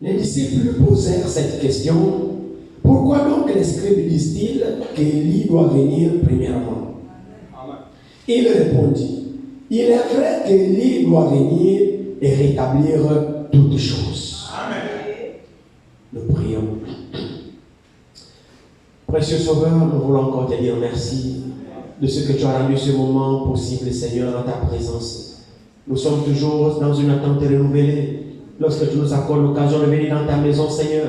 Les disciples lui posèrent cette question. Pourquoi donc les scribes disent-ils qu'Élie doit venir premièrement? Il répondit, il est vrai qu'Élie doit venir et rétablir toutes choses. Amen. Nous prions. Précieux Sauveur, nous voulons encore te dire merci de ce que tu as rendu ce moment possible, Seigneur, dans ta présence. Nous sommes toujours dans une attente renouvelée. Lorsque tu nous accordes l'occasion de venir dans ta maison, Seigneur,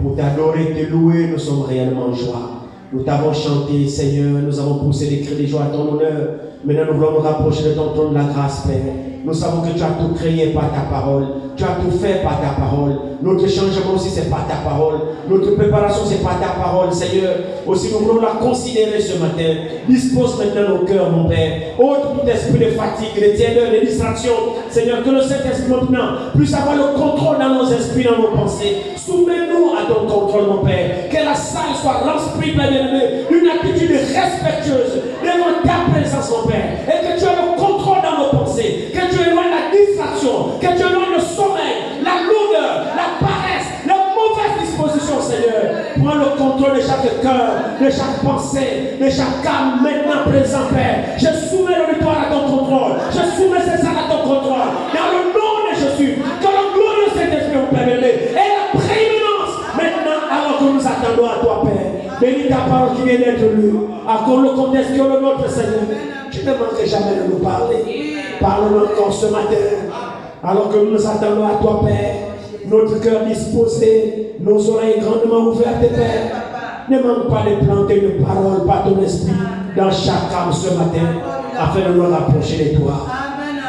pour t'adorer, te louer, nous sommes réellement en joie. Nous t'avons chanté, Seigneur, nous avons poussé des cris de joie à ton honneur. Maintenant, nous voulons nous rapprocher de ton trône de la grâce, Père. Nous savons que tu as tout créé par ta parole. Tu as tout fait par ta parole. Notre changement aussi, c'est par ta parole. Notre préparation, c'est par ta parole, Seigneur. Aussi, nous voulons la considérer ce matin. Dispose maintenant nos cœurs, mon Père. Ôte tout esprit de fatigue, de tièdeur, de distraction. Seigneur, que le Saint-Esprit maintenant puisse avoir le contrôle dans nos esprits, dans nos pensées. Soumets-nous à ton contrôle, mon Père. Que la salle soit remplie, bien-aimé, d'une attitude respectueuse devant ta présence, mon Père. Et que tu aies le contrôle dans nos pensées. Que tu éloignes la distraction. Que tu éloignes le sommeil, la lourdeur, la paresse, la mauvaise disposition, Seigneur. Prends le contrôle de chaque cœur, de chaque pensée, de chaque âme maintenant présent, Père. Je soumets l'auditoire à ton contrôle. Je soumets ces salles à ton contrôle. Dans le nom de Jésus, que le glorieux Saint-Esprit, mon Père, et la prééminence maintenant, alors que nous attendons à toi, Père. Bénis ta parole qui vient d'être lue. Accorde le contexte que le nôtre, Seigneur. Tu ne manqueras jamais de nous parler. Parle-nous encore ce matin. Alors que nous nous attendons à toi, Père. Notre cœur disposé, nos oreilles grandement ouvertes, Père. Ne manque pas de planter une parole par ton esprit dans chaque âme ce matin, afin de nous rapprocher de toi.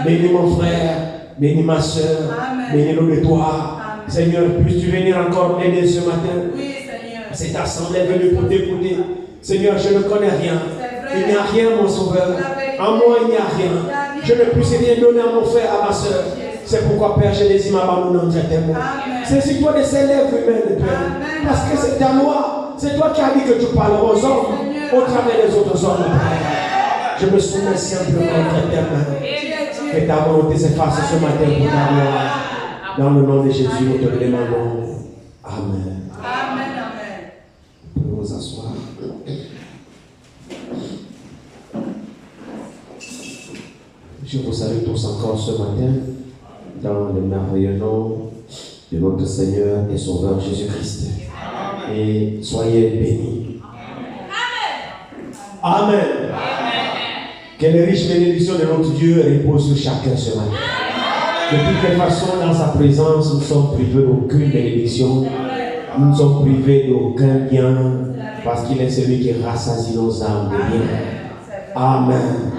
Bénis mon frère, bénis ma soeur, bénis-nous de toi. Seigneur, puisses-tu venir encore m'aider ce matin? Cette assemblée est venue pour t'écouter. Seigneur, je ne connais rien. Il n'y a rien, mon sauveur. En moi, il n'y a rien. Je ne puisse rien donner à mon frère, à ma soeur. C'est pourquoi, Père, je désire m'abandonner en tes mots. C'est sur toi de ces lèvres humaines, Père. Parce que c'est ta loi. C'est toi qui as dit que tu parleras aux hommes au travers des autres hommes, Père. Je me soumets simplement entre tes mains. Que ta volonté s'efface ce matin pour ta gloire. Dans le nom de Jésus, nous te le demandons. Amen. Nous pouvons nous asseoir. Je vous salue tous encore ce matin dans le merveilleux nom de notre Seigneur et Sauveur Jésus-Christ. Et soyez bénis. Amen. Amen. Que les riches bénédictions de notre Dieu reposent sur chacun ce matin. De toutes les façons, dans sa présence, nous sommes privés d'aucune bénédiction. Nous ne sommes privés d'aucun bien, parce qu'il est celui qui rassasie nos âmes de bien. Amen.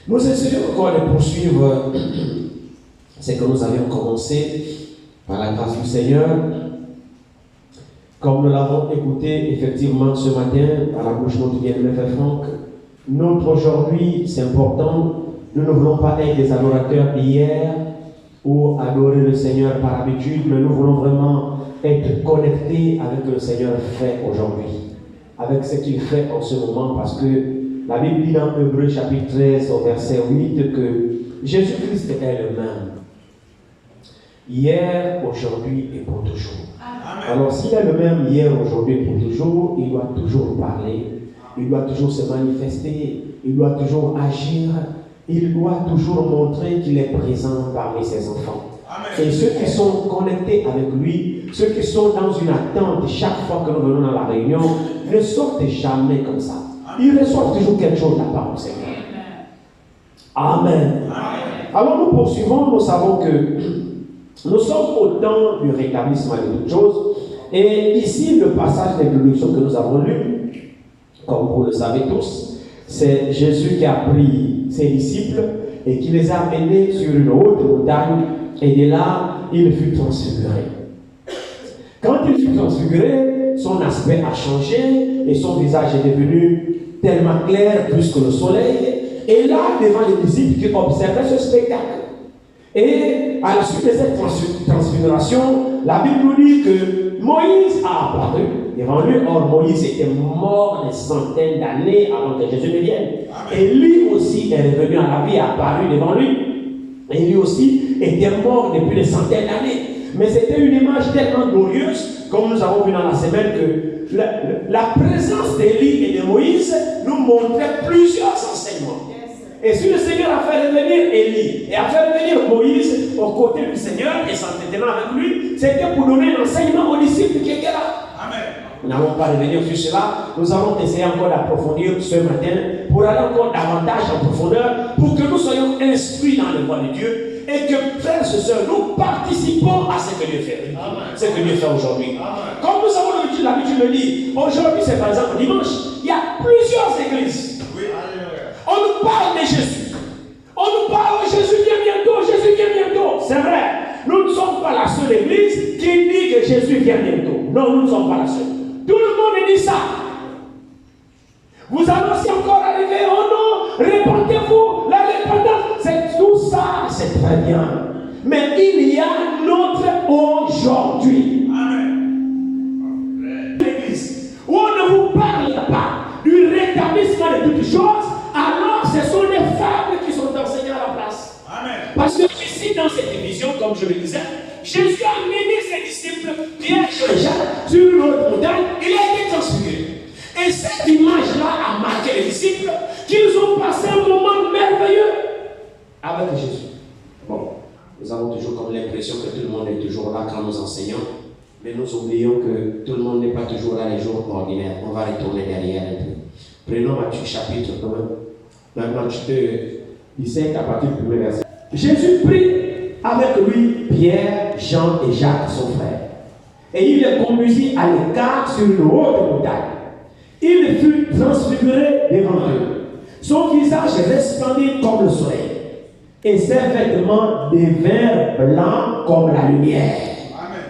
Nous essayons encore de poursuivre ce que nous avions commencé par la grâce du Seigneur. Comme nous l'avons écouté effectivement ce matin à la bouche de notre bien-aimé Frère Franck, notre aujourd'hui, c'est important. Nous ne voulons pas être des adorateurs d'hier ou adorer le Seigneur par habitude, mais nous voulons vraiment être connectés avec ce que le Seigneur fait aujourd'hui, avec ce qu'il fait en ce moment, parce que la Bible dit dans Hébreux chapitre 13 au verset 8 que Jésus-Christ est le même, hier, aujourd'hui et pour toujours. Amen. Alors s'il est le même hier, aujourd'hui et pour toujours, il doit toujours parler, il doit toujours se manifester, il doit toujours agir, il doit toujours montrer qu'il est présent parmi ses enfants. Amen. Et ceux qui sont connectés avec lui, ceux qui sont dans une attente chaque fois que nous venons dans la réunion, ne sortent jamais comme ça. Ils reçoivent toujours quelque chose de la part du Seigneur. Amen. Amen. Alors nous poursuivons, nous savons que nous sommes au temps du rétablissement de toutes choses. Et ici, le passage d'introduction que nous avons lu, comme vous le savez tous, c'est Jésus qui a pris ses disciples et qui les a amenés sur une haute montagne, et de là, il fut transfiguré. Quand il fut transfiguré, son aspect a changé et son visage est devenu tellement clair plus que le soleil. Et là, devant les disciples qui observaient ce spectacle. Et à la suite de cette transfiguration, la Bible nous dit que Moïse a apparu devant lui. Or, Moïse était mort des centaines d'années avant que Jésus ne vienne. Et lui aussi est revenu à la vie, apparu devant lui. Et lui aussi était mort depuis des centaines d'années. Mais c'était une image tellement glorieuse, comme nous avons vu dans la semaine, que la présence d'Élie et de Moïse nous montrait plusieurs enseignements. Et si le Seigneur a fait revenir Élie et a fait revenir Moïse aux côtés du Seigneur et s'entretenant avec lui, c'était pour donner un enseignement aux disciples qui étaient là. Amen. Nous n'allons pas revenir sur cela. Nous allons essayer encore d'approfondir ce matin pour aller encore davantage en profondeur, pour que nous soyons instruits dans le voie de Dieu et que, frères et sœurs, nous participons à ce que Dieu fait. Amen. Ce que Dieu fait aujourd'hui. Amen. Comme nous avons l'habitude de dire, aujourd'hui c'est par exemple dimanche, il y a plusieurs églises. Oui. On nous parle de Jésus. On nous parle de Jésus vient bientôt, Jésus vient bientôt. C'est vrai. Nous ne sommes pas la seule église qui dit que Jésus vient bientôt. Non, nous ne sommes pas la seule. Tout le monde dit ça. Vous annoncez encore arriver, oh non, répandez-vous, la repentance. C'est tout ça, c'est très bien. Mais il y a notre aujourd'hui. Amen. L'église où on ne vous parle pas du rétablissement de toutes choses, alors ce sont les fables qui sont enseignées à la place. Amen. Parce que ici, dans cette vision, comme je le disais, Jésus a mené ses disciples, Pierre et Jacques, sur une autre montagne, il a été transfiguré. Et cette image-là a marqué les disciples qu'ils ont passé un moment merveilleux avec Jésus. Bon, nous avons toujours comme l'impression que tout le monde est toujours là quand nous enseignons, mais nous oublions que tout le monde n'est pas toujours là les jours ordinaires. On va retourner derrière un peu. Prenons Matthieu chapitre 1, Matthieu 17 à partir du premier verset. Jésus prit avec lui Pierre, Jean et Jacques, son frère. Et il les conduisit à l'écart sur une haute montagne. Il fut transfiguré devant eux. Son visage resplendit comme le soleil. Et ses vêtements devinrent blancs comme la lumière. Amen.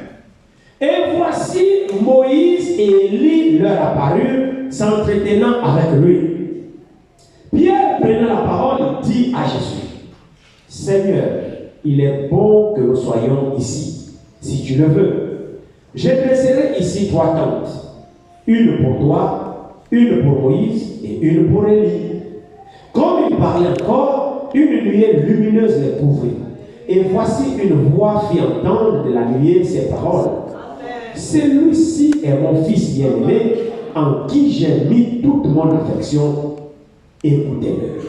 Et voici Moïse et Élie leur apparurent, s'entretenant avec lui. Pierre, prenant la parole, dit à Jésus, Seigneur, il est bon que nous soyons ici, si tu le veux. Je dresserai ici 3 tentes, une pour toi, une pour Moïse et une pour Élie. Comme il parlait encore, une nuée lumineuse les couvrit. Et voici une voix fit entendre de la nuée ces paroles. Celui-ci est mon fils bien-aimé, en qui j'ai mis toute mon affection. Écoutez-le.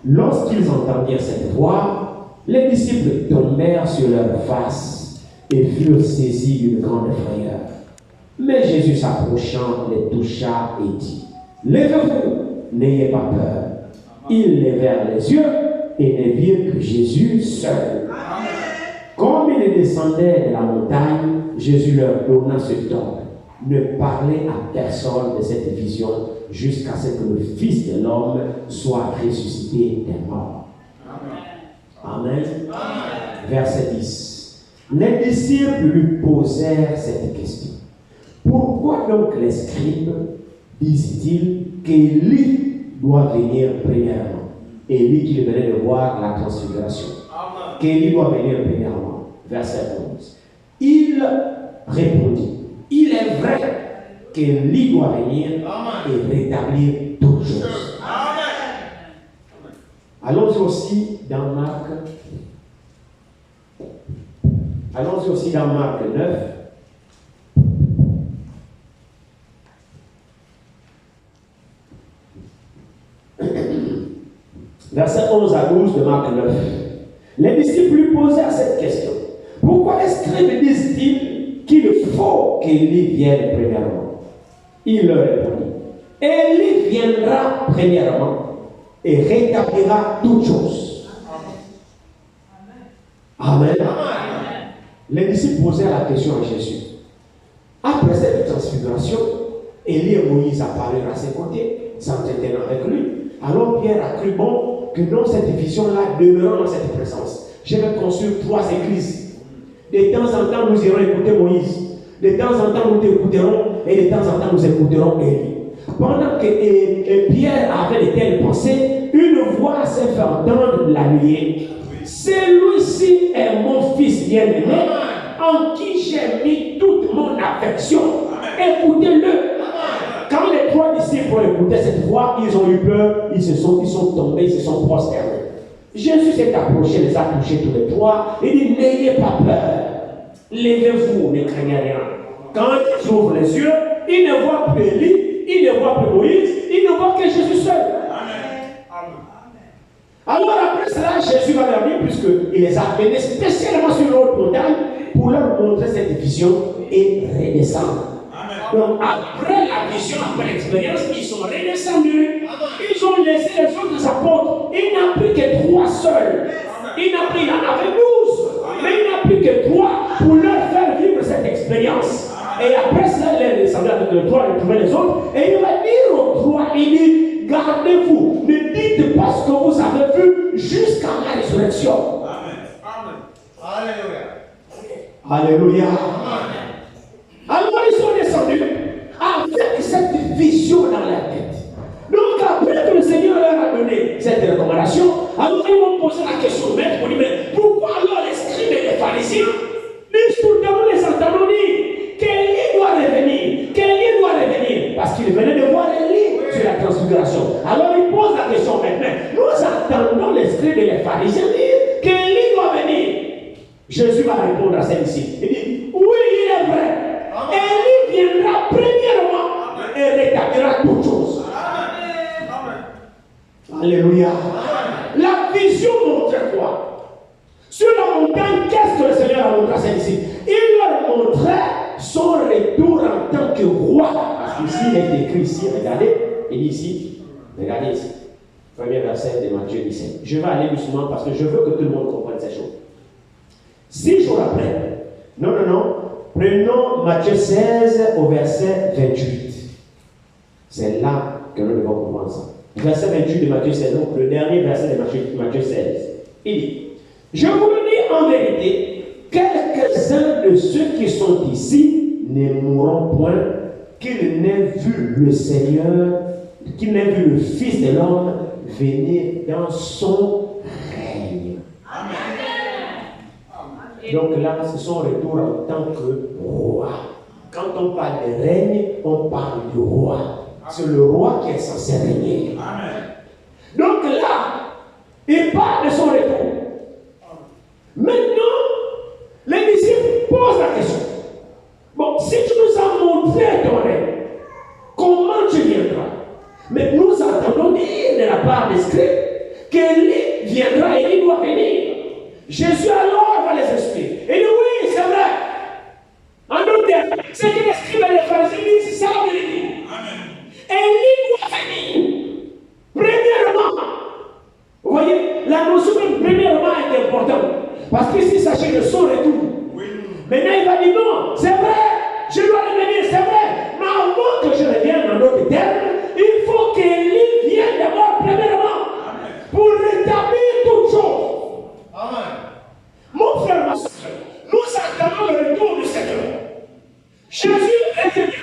Lorsqu'ils entendirent cette voix, les disciples tombèrent sur leur face et furent saisis d'une grande frayeur. Mais Jésus s'approchant les toucha et dit, lèvez-vous, n'ayez pas peur. Ils levèrent les yeux et ne virent que Jésus seul. Amen. Comme ils descendaient de la montagne, Jésus leur donna ce ordre, ne parlez à personne de cette vision jusqu'à ce que le Fils de l'homme soit ressuscité des morts. Amen. Amen. Amen. Verset 10. Les disciples lui posèrent cette question. Pourquoi donc les scribes disent-ils qu'Élie doit venir premièrement? Élie qui venait de voir la transfiguration. Qu'Élie doit venir premièrement. Verset 11. Il répondit, il est vrai qu'Élie doit venir et rétablir toutes choses. Allons-y aussi dans Marc. Allons-y aussi dans Marc 9. Verset 11 à 12 de Marc 9. Les disciples lui posèrent cette question. Pourquoi les scribes disent-ils qu'il faut qu'Élie vienne premièrement? Il leur répondit, Élie viendra premièrement et rétablira toutes choses. Amen. Amen. Les disciples posèrent la question à Jésus. Après cette transfiguration, Élie et Moïse apparurent à ses côtés, s'entretenant avec lui. Alors Pierre a cru bon que dans cette vision-là, demeurant dans cette présence, je vais construire 3 églises. De temps en temps, nous irons écouter Moïse. De temps en temps, nous t'écouterons. Et de temps en temps, nous écouterons Élie. Pendant que Pierre avait de telles pensées, une voix s'est fait entendre de la nuée. Celui-ci est mon fils bien-aimé, en qui j'ai mis toute mon affection. Écoutez-le. Quand les 3 disciples ont écouté cette voix, ils ont eu peur, ils sont tombés, ils se sont prosternés. Jésus s'est approché, les a touchés tous les 3, et dit, n'ayez pas peur. levez-vous, ne craignez rien. Quand ils ouvrent les yeux, ils ne voient plus Élie, ils ne voient plus Moïse, ils ne voient que Jésus seul. Alors après cela, Jésus va leur dire, puisqu'il les a amenés spécialement sur une autre montagne pour leur montrer cette vision et redescendre. Donc après la vision, après l'expérience, ils sont redescendus. Ils ont laissé les autres apôtres. Il n'y a plus que 3 seuls. Il y en avait 12. Mais il n'y a plus que 3 pour leur faire vivre cette expérience. Et après cela, il est descendu avec les 3, il trouvait les autres. Et il va dire aux 3, il dit, gardez-vous, ne dites pas ce que vous avez vu jusqu'à la résurrection. Amen. Alléluia. Alléluia. Alors ils sont descendus avec cette vision dans la tête. Donc après que le Seigneur leur a donné cette recommandation, alors ils vont poser la question au maître, mais pourquoi alors les scribes et les pharisiens disent tout le temps, les entendons dire qu'Élie doit revenir, qu'Élie doit revenir, parce qu'ils venaient de voir Élie sur la transfiguration. Alors ils posent la question maintenant, nous entendons les scribes et les pharisiens dire qu'Élie doit venir. Jésus va répondre à celle-ci. Il dit, oui, il est vrai. Élie viendra premièrement et rétablira toutes choses. Alléluia. La vision montre quoi? Sur la montagne, qu'est-ce que le Seigneur a montré à celle-ci? Il leur montrait son retour en tant que roi. Parce qu'ici, il est écrit ici, regardez, il dit ici, regardez ici, premier verset de Matthieu 17. Je vais aller doucement parce que je veux que tout le monde comprenne ces choses. 6 jours après, non, prenons Matthieu 16 au verset 28. C'est là que nous devons comprendre ça. Verset 28 de Matthieu 16, donc le dernier verset de Matthieu 16. Il dit, je vous le dis en vérité, quelques-uns de ceux qui sont ici ne mourront point qu'ils n'aient vu le Seigneur, qu'ils n'aient vu le Fils de l'homme venir dans son règne. Amen. Donc là, c'est son retour en tant que roi. Quand on parle de règne, on parle du roi. C'est le roi qui est censé régner. Amen. Donc là, il parle de son retour. Maintenant, les disciples posent la question. Bon, si tu nous as montré ton règne, comment tu viendras? Mais nous entendons dire de la part des scribes qu'Élie viendra, Élie doit venir. Jésus alors va les expliquer. Il dit oui, c'est vrai. En d'autres termes, c'est que les scribes et les pharisiens disent, c'est ça la vérité. Élie doit venir. Premièrement, vous voyez, la notion de premièrement est importante. Parce qu'ici, il s'agit de son retour. Oui. Maintenant, il va dire non, c'est vrai, je dois revenir, c'est vrai. Mais avant que je revienne en d'autres termes, il faut qu'Élie vienne d'abord premièrement. Amen. Pour rétablir toutes choses. Amen. Mon frère, ma soeur, nous attendons le retour du Seigneur. Jésus est venu.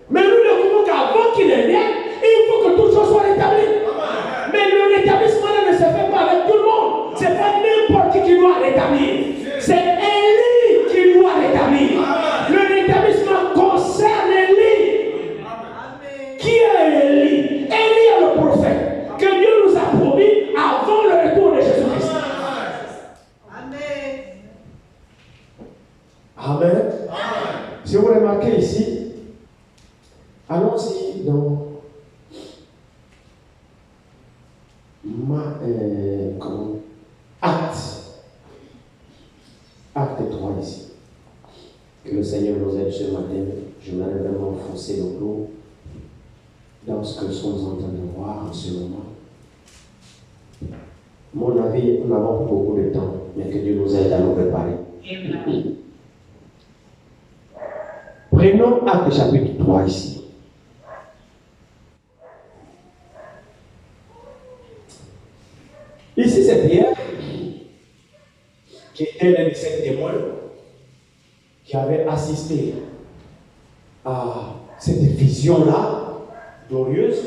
Mais nous ne pouvons qu'avant qu'il revienne, il faut que toutes choses soient rétablies. Amen. Mais le rétablissement ne se fait pas avec tout le monde. Ce n'est pas n'importe qui doit rétablir. C'est Élie qui doit rétablir. Amen. Le rétablissement concerne Élie. Amen. Qui est Élie? Élie est le prophète que Dieu nous a promis avant le retour de Jésus-Christ. Amen. Amen. Si vous remarquez ici, allons-y dans Acte 3 ici. Que le Seigneur nous aide ce matin. Je m'aimerais vraiment foncer le clou dans ce que nous sommes en train de voir en ce moment. Mon avis, nous n'avons pas beaucoup de temps, mais que Dieu nous aide à nous préparer. Prenons Acte chapitre 3 ici. Ici, c'est Pierre, qui était l'un de ces témoins, qui avait assisté à cette vision-là, glorieuse,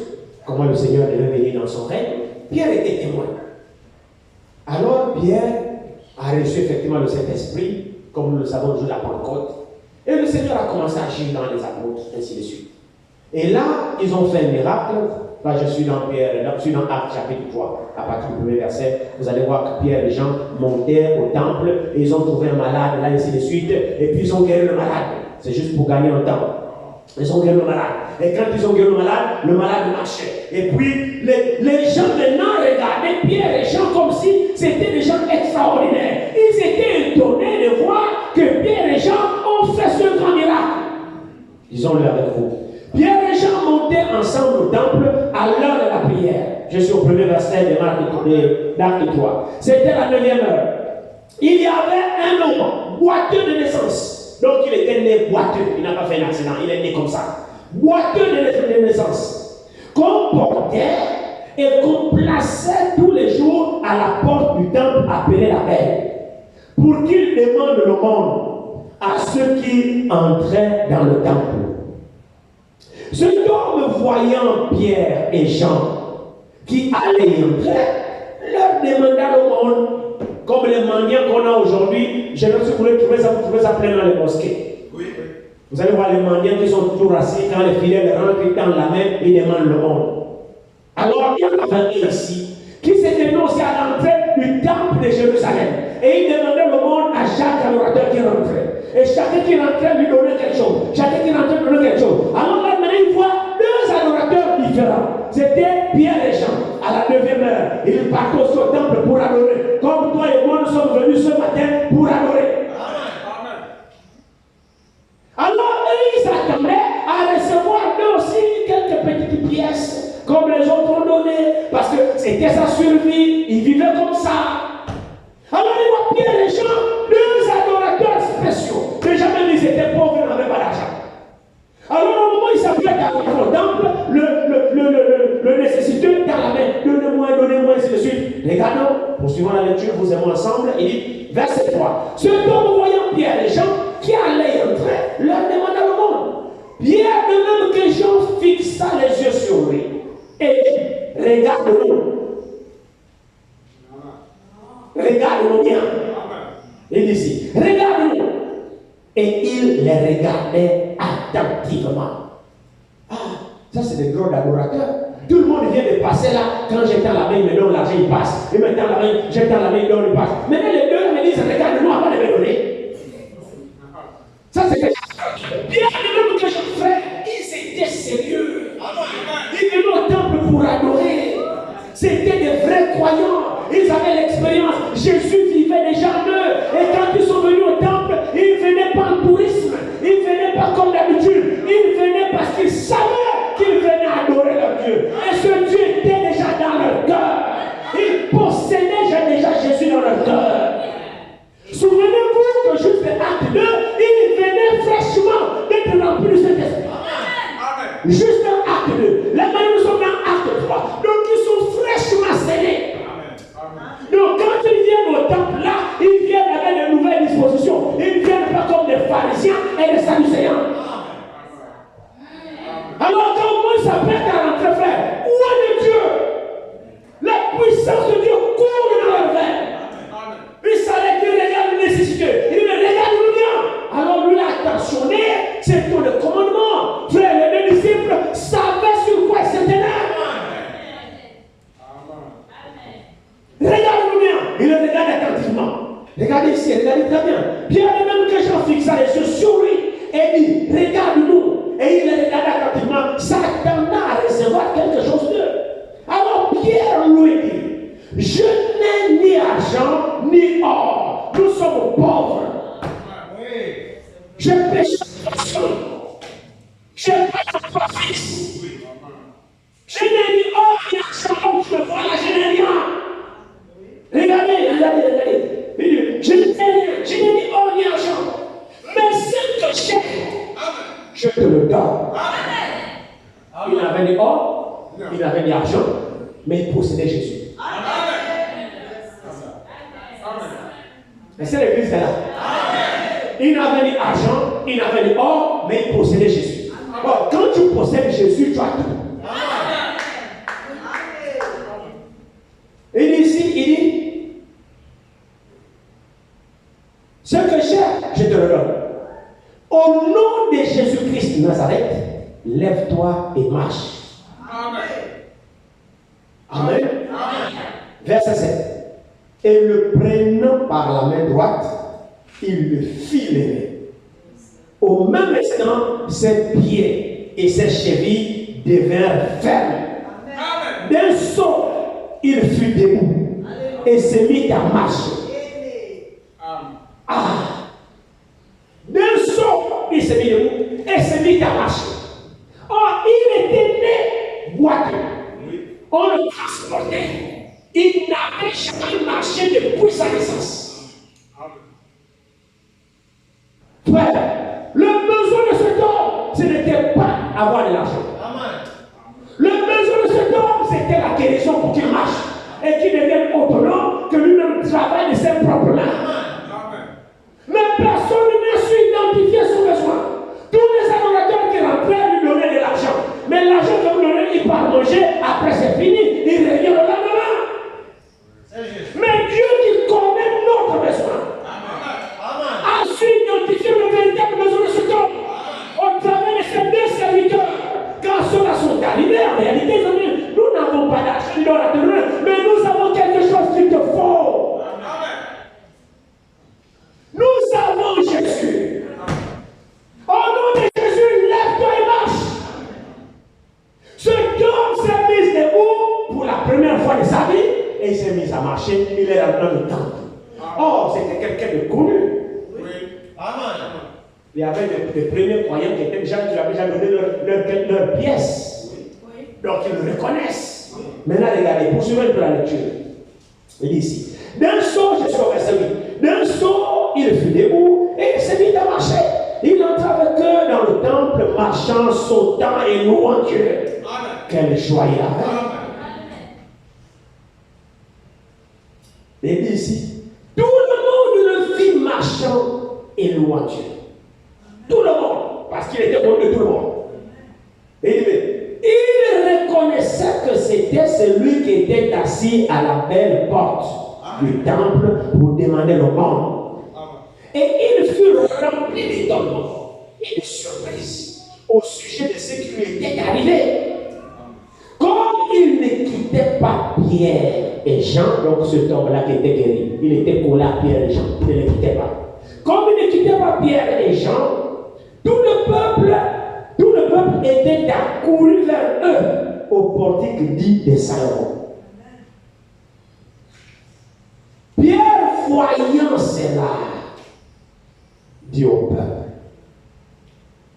comment le Seigneur devait venir dans son règne. Pierre était témoin. Alors, Pierre a reçu effectivement le Saint-Esprit, comme nous le savons, le jour de la Pentecôte. Et le Seigneur a commencé à agir dans les apôtres, ainsi de suite. Et là, ils ont fait un miracle Là, je suis dans Actes chapitre 3. À partir du premier verset, vous allez voir que Pierre et les gens montaient au temple et ils ont trouvé un malade, là, ainsi de suite. Et puis ils ont guéri le malade. C'est juste pour gagner un temps. Ils ont guéri le malade. Et quand ils ont guéri le malade marchait. Et puis, les gens maintenant regardaient Pierre et Jean comme si c'était des gens extraordinaires. Ils étaient étonnés de voir que Pierre et Jean ont fait ce grand miracle. Disons-le avec vous. Pierre et Jean montaient ensemble au temple à l'heure de la prière. Je suis au premier verset de d'Acte 3. C'était la 9e heure. Il y avait un homme boiteux de naissance. Donc il était né boiteux. Il n'a pas fait un accident. Il est né comme ça. Boiteux de naissance. Qu'on portait et qu'on plaçait tous les jours à la porte du temple appelé la Belle. Pour qu'il demande le monde à ceux qui entraient dans le temple. Cet homme voyant Pierre et Jean qui allaient entrer, leur demanda le monde, comme les mendiants qu'on a aujourd'hui. Je ne sais pas si vous voulez trouver ça plein dans les mosquées. Oui. Vous allez voir les mendiants qui sont toujours assis quand les fidèles rentrent, ils tendent la main, ils demandent le monde. Alors il y en avait un ici qui s'était mis aussi à l'entrée du temple de Jérusalem. Et il demandait le monde à chaque adorateur qui rentrait. Et chacun qui rentrait lui donnait quelque chose. Chacun qui rentrait lui donnait quelque chose. Alors là, maintenant, il voit deux adorateurs différents. C'était Pierre et Jean. À la 9e heure, ils partaient au temple pour adorer. Comme toi et moi, nous sommes venus ce matin pour adorer. Amen. Alors, ils s'attendaient à recevoir eux aussi quelques petites pièces, comme les autres ont donné, parce que c'était sa survie. Ils vivaient comme ça. Alors, il voit Pierre et Jean, deux adorateurs spéciaux. Déjà même, ils étaient pauvres, ils n'avaient pas d'argent. Alors, au moment où ils s'apprêtent à rentrer au temple, le nécessiteux dans la main, donnez-moi, ainsi de suite. Regardons, poursuivons la lecture, vous aimons ensemble. Il dit, verset 3. Ce homme voyant Pierre et Jean qui allaient entrer, leur demanda le monde. Pierre, de même que Jean, fixa les yeux sur lui et dit, regarde-nous. Regarde-nous bien. Il dit ici, regarde-nous. Et il les regardait attentivement. Ah, ça c'est des gros adorateurs. Tout le monde vient de passer là. Quand j'étends la main, il me donne l'argent, il passe. Et maintenant la main, j'étends la main, il donne, il passe. Maintenant les deux me disent, regarde-nous avant de me donner. Ça c'est bien même que je ferais, ils étaient sérieux. Ils venaient au temple pour adorer. C'était des vrais croyants. Ils avaient l'expérience. Jésus vivait déjà en eux. Et quand ils sont venus au temple, ils ne venaient pas en tourisme. Ils ne venaient pas comme d'habitude. Ils venaient parce qu'ils savaient qu'ils venaient adorer leur Dieu. Et ce Dieu était déjà dans leur cœur. Ils possédaient déjà Jésus dans leur cœur. Souvenez-vous que juste acte 2, ils venaient fraîchement d'être remplis de cet esprit. Juste dans acte 2. Là maintenant nous sommes dans acte 3. Donc ils sont fraîchement scellés. Donc quand ils viennent au temple là, ils viennent avec de nouvelles dispositions. Ils ne viennent pas comme des pharisiens et des sadducéens. Alors quand Moïse s'apprête à rentrer, frère, où est Dieu? La puissance de Dieu court dans leur veine. Il s'arrête, il regarde le nécessité. Il dit, regarde-nous bien. Alors lui, il a attentionné, c'est tout le commandement. Frère, les deux disciples savaient sur quoi ils s'étaient là. Regarde-nous bien. Il le regarde attentivement. Regardez ici, regardez très bien. Pierre, même que Jean fixa les yeux sur lui et dit, regarde-nous. Et il le regarde attentivement, s'attendant à recevoir quelque chose d'eux. Alors Pierre lui dit, je n'ai ni argent ni or. Nous sommes pauvres. Je pêche personne. Je pêche mon fils. Je n'ai ni or ni argent. Je vois là, je n'ai rien. Regardez. Je n'ai ni or ni argent. Mais ce que j'ai, je te le donne. Il n'avait ni or, il n'avait ni argent, mais il possédait Jésus. Et c'est l'église là. Il n'avait ni argent, il n'avait ni or, mais il possédait Jésus. Bon, quand tu possèdes Jésus, tu as tout. Il dit ici, il dit, ce que j'ai, je te le donne. Au nom de Jésus-Christ de Nazareth, lève-toi et marche. Amen. Amen. Verset 7. Et le prenant par la main droite, il le fit lever. Au même instant, ses pieds et ses chevilles devinrent fermes. D'un saut, il fut debout et se mit à marcher. D'un saut, il se mit debout et se mit à marcher. Or, il était né boiteux. On le transportait. Il n'avait jamais marché depuis sa naissance. Frère, le besoin de cet homme, ce n'était pas avoir de l'argent. Le besoin de cet homme, c'était la guérison pour qu'il marche et qu'il devienne autonome, que lui-même travaille de ses propres mains. Mais personne n'a su identifier son besoin. Tous les adorateurs qui rentraient lui donnaient de l'argent. Mais l'argent qu'on lui donnait, il part manger, après c'est fini, il revient le lendemain. Mais Dieu qui connaît notre besoin a su identifier le véritable besoin de cet homme au travers de ces deux serviteurs. Quand ceux-là sont arrivés, en réalité, nous n'avons pas d'argent dans la terre, mais nous avons quelque chose qu'il te faut. Nous avons Jésus. Au nom de Jésus, lève-toi et marche. Cet homme s'est mis debout pour la première fois de sa vie et il s'est mis à marcher. Il est dans le temple. Oh, c'était quelqu'un de connu. Il y avait des premiers croyants qui étaient des gens qui avaient déjà donné leur pièce. Donc ils le reconnaissent. Maintenant, regardez, poursuivez un peu la lecture. Il dit ici. D'un saut, je suis au verset 8. D'un saut, il fut debout et il s'est mis à marcher. Il entra avec eux dans le temple, marchant, sautant et louant Dieu. Quelle joie il avait. Il dit ici. Tout le monde le vit marchant et louant Dieu. Tout le monde, parce qu'il était connu de tout le monde. Et il reconnaissait que c'était celui qui était assis à la belle porte du temple pour demander le monde. Et il fut rempli d'étonnement et de surprise au sujet de ce qui lui était arrivé. Comme il ne quittait pas Pierre et Jean, donc cet homme-là qui était guéri, il était collé à Pierre et Jean, il ne les quittait pas. Comme il ne quittait pas Pierre et Jean, tout le peuple était accouru vers eux au portique dit de Salomon. Pierre, voyant cela, dit au peuple: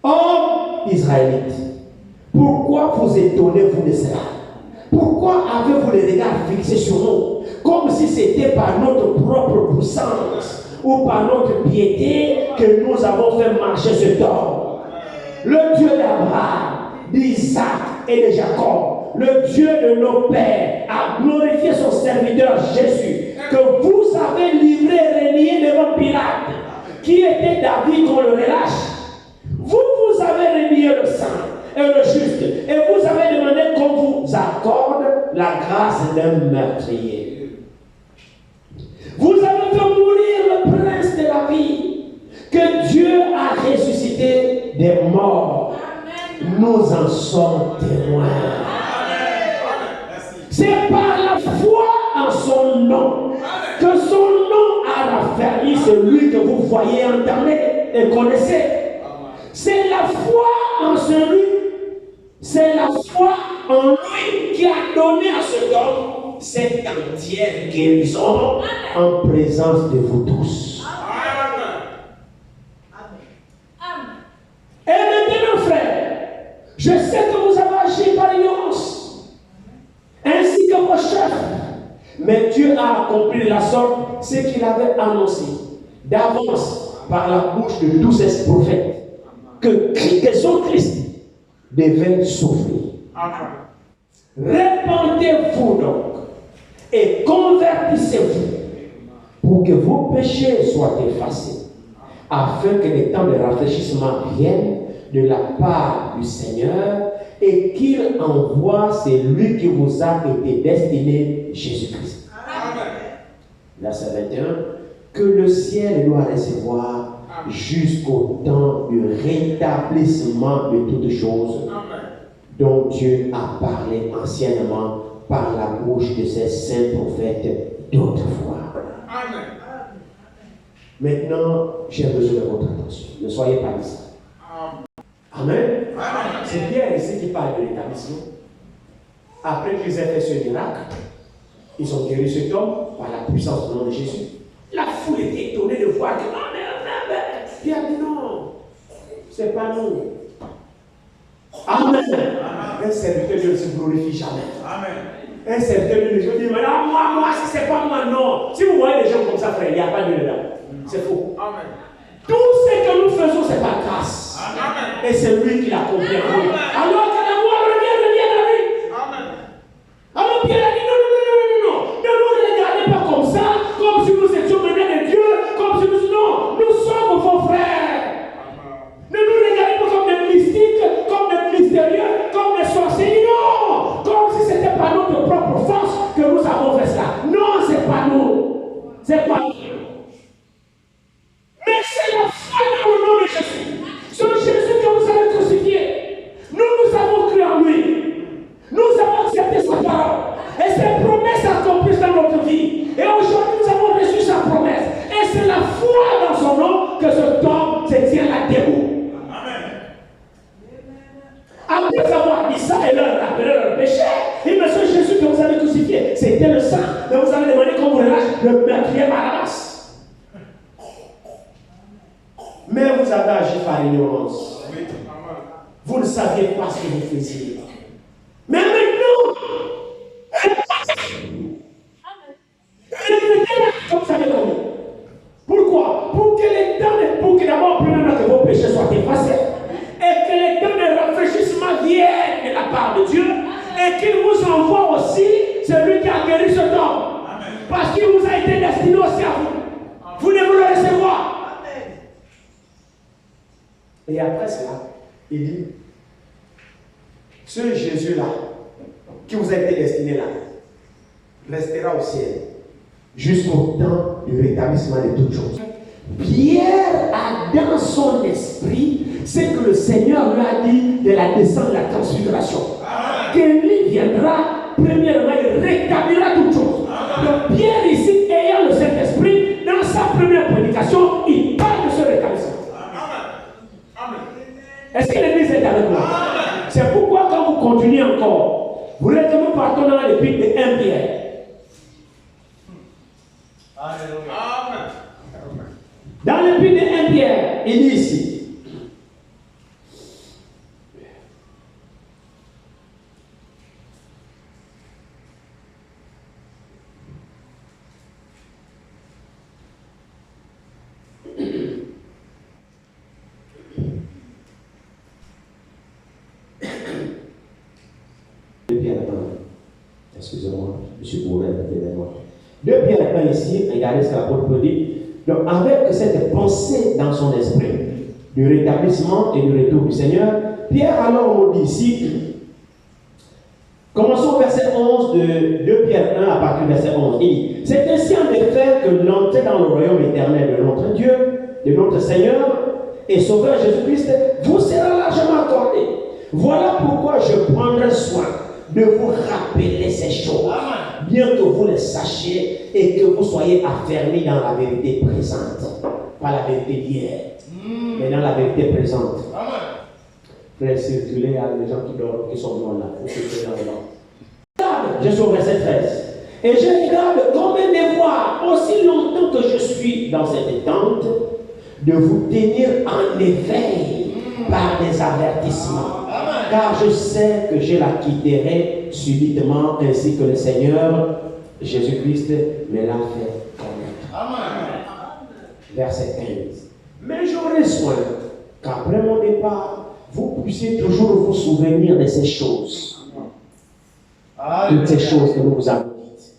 Hommes israélites, pourquoi vous étonnez-vous de cela? Pourquoi avez-vous les regards fixés sur nous, comme si c'était par notre propre puissance ou par notre piété que nous avons fait marcher cet homme? Le Dieu d'Abraham, d'Isaac et de Jacob, le Dieu de nos pères, a glorifié son serviteur Jésus, que vous avez livré et renié devant Pilate, qui était David qu'on le relâche. Vous avez renié le saint et le juste, et vous avez demandé qu'on vous accorde la grâce d'un meurtrier. Vous avez fait mourir le prince de la vie, que Dieu a ressuscité des morts. Amen. Nous en sommes témoins. C'est par la foi en son nom que son nom a raffermi celui que vous voyez, entendez et connaissez. C'est la foi en celui, c'est la foi en lui qui a donné à cet homme cette entière guérison en présence de vous tous. Et maintenant, frère, je sais que vous avez agi par ignorance, ainsi que vos chefs. Mais Dieu a accompli de la sorte ce qu'il avait annoncé d'avance par la bouche de tous ces prophètes, que son Christ devait souffrir. Répandez-vous donc et convertissez-vous pour que vos péchés soient effacés, afin que les temps de rafraîchissement viennent de la part du Seigneur et qu'il envoie celui qui vous a été destiné, Jésus-Christ. Verset 21, que le ciel doit recevoir jusqu'au temps du rétablissement de toutes choses dont Dieu a parlé anciennement par la bouche de ces saints prophètes d'autrefois. Amen. Maintenant, j'ai besoin de votre attention. Ne soyez pas distrait. Amen. C'est Pierre ici qui parle de l'établissement. Après qu'ils aient fait ce miracle, ils ont guéri cet homme par la puissance du nom de Jésus. La foule était étonnée de voir que non, mais Pierre dit non, c'est pas nous. Amen. Un serviteur de Dieu ne se glorifie jamais. Amen. Un serviteur de Dieu dit, mais là, moi, si c'est pas moi, non. Si vous voyez des gens comme ça, frère, il n'y a pas de dedans. C'est faux. Amen. Tout ce que nous faisons, c'est par grâce. Amen. Et c'est lui qui l'a compris. Alors, reviens à lui. Amen. Alors Pierre a dit non. Ne nous regardez pas comme ça, comme si nous étions menés de Dieu, comme si nous... Non, nous sommes vos frères. Ne nous regardez pas comme des mystiques, comme des mystérieux, comme des sorciers. Non, comme si ce n'était pas notre propre force que nous avons fait cela. Non, ce n'est pas nous. C'est pas nous. Mais c'est la foi dans le nom de Jésus. C'est Jésus que vous avez crucifié. Nous avons cru en lui. Nous avons accepté sa parole. Et ses promesses s'accomplissent dans notre vie. Et aujourd'hui, nous avons reçu sa promesse. Et c'est la foi dans son nom que ce homme se tient là debout. Amen. Après avoir dit ça et leur rappelé leur péché, il me dit Jésus que vous avez crucifié. C'était le sang. Mais vous avez demandé qu'on vous relâche le meurtrier Barabbas. Mais vous avez agi par ignorance. Vous ne saviez pas ce que vous faisiez. Mais maintenant, vous savez comment. Pourquoi? Pour que d'abord, premièrement, que vos péchés soient effacés et que les temps de rafraîchissement viennent de la part de Dieu et qu'il vous envoie aussi celui qui a guéri cet homme. Parce qu'il vous a été destiné aussi à vous. Vous devez le recevoir. Et après cela, il dit, ce Jésus-là, qui vous a été destiné là, restera au ciel jusqu'au temps du rétablissement de toutes choses. Pierre a dans son esprit ce que le Seigneur lui a dit de la descente de la transfiguration. Que lui viendra, premièrement, il rétablira toutes choses. Donc Pierre ici, ayant le Saint-Esprit, dans sa première prédication, il parle de ce rétablissement. Est-ce que l'Église est avec moi? C'est pourquoi quand vous continuez encore, vous voulez que nous partons dans l'épître de 1 Pierre. Dans l'épître de 1 Pierre, il dit ici. Excusez-moi, je suis bourré, aidez-moi. 2 Pierre 1 ici, regardez ce que l'apôtre dit. Donc, avec cette pensée dans son esprit du rétablissement et du retour du Seigneur, Pierre alors nous dit ici, commençons au verset 11 de 2 Pierre 1 à partir du verset 11. Il dit, c'est ainsi en effet que l'entrée dans le royaume éternel de notre Dieu, de notre Seigneur et Sauveur Jésus-Christ, vous sera largement accordée. Voilà pourquoi je prendrai soin de vous rappeler ces choses, bien que vous les sachiez et que vous soyez affermis dans la vérité présente. Pas la vérité d'hier, mais dans la vérité présente. Frère, circuler à des gens qui dorment, qui sont morts là. Je suis au verset 13. Et je regarde combien de voir, aussi longtemps que je suis dans cette tente, de vous tenir en éveil par des avertissements. Car je sais que je la quitterai subitement, ainsi que le Seigneur Jésus-Christ me l'a fait connaître. Verset 15. Mais j'aurai soin qu'après mon départ, vous puissiez toujours vous souvenir de ces choses. Toutes ces choses que nous vous avons dites.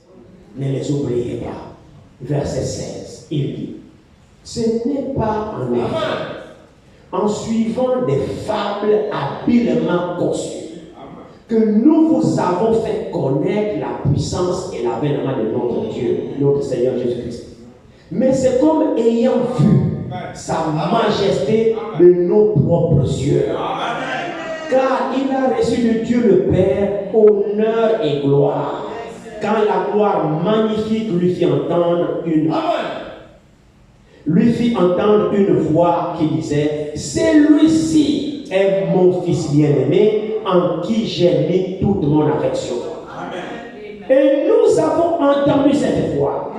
Ne les oubliez pas. Verset 16. Il dit, ce n'est pas en effet en suivant des fables habilement conçues que nous vous avons fait connaître la puissance et l'avènement de notre Dieu, notre Seigneur Jésus-Christ. Mais c'est comme ayant vu sa majesté de nos propres yeux que car il a reçu de Dieu le Père honneur et gloire. Quand la gloire magnifique lui fit entendre une voix qui disait, celui-ci est mon fils bien-aimé en qui j'ai mis toute mon affection. Et nous avons entendu cette voix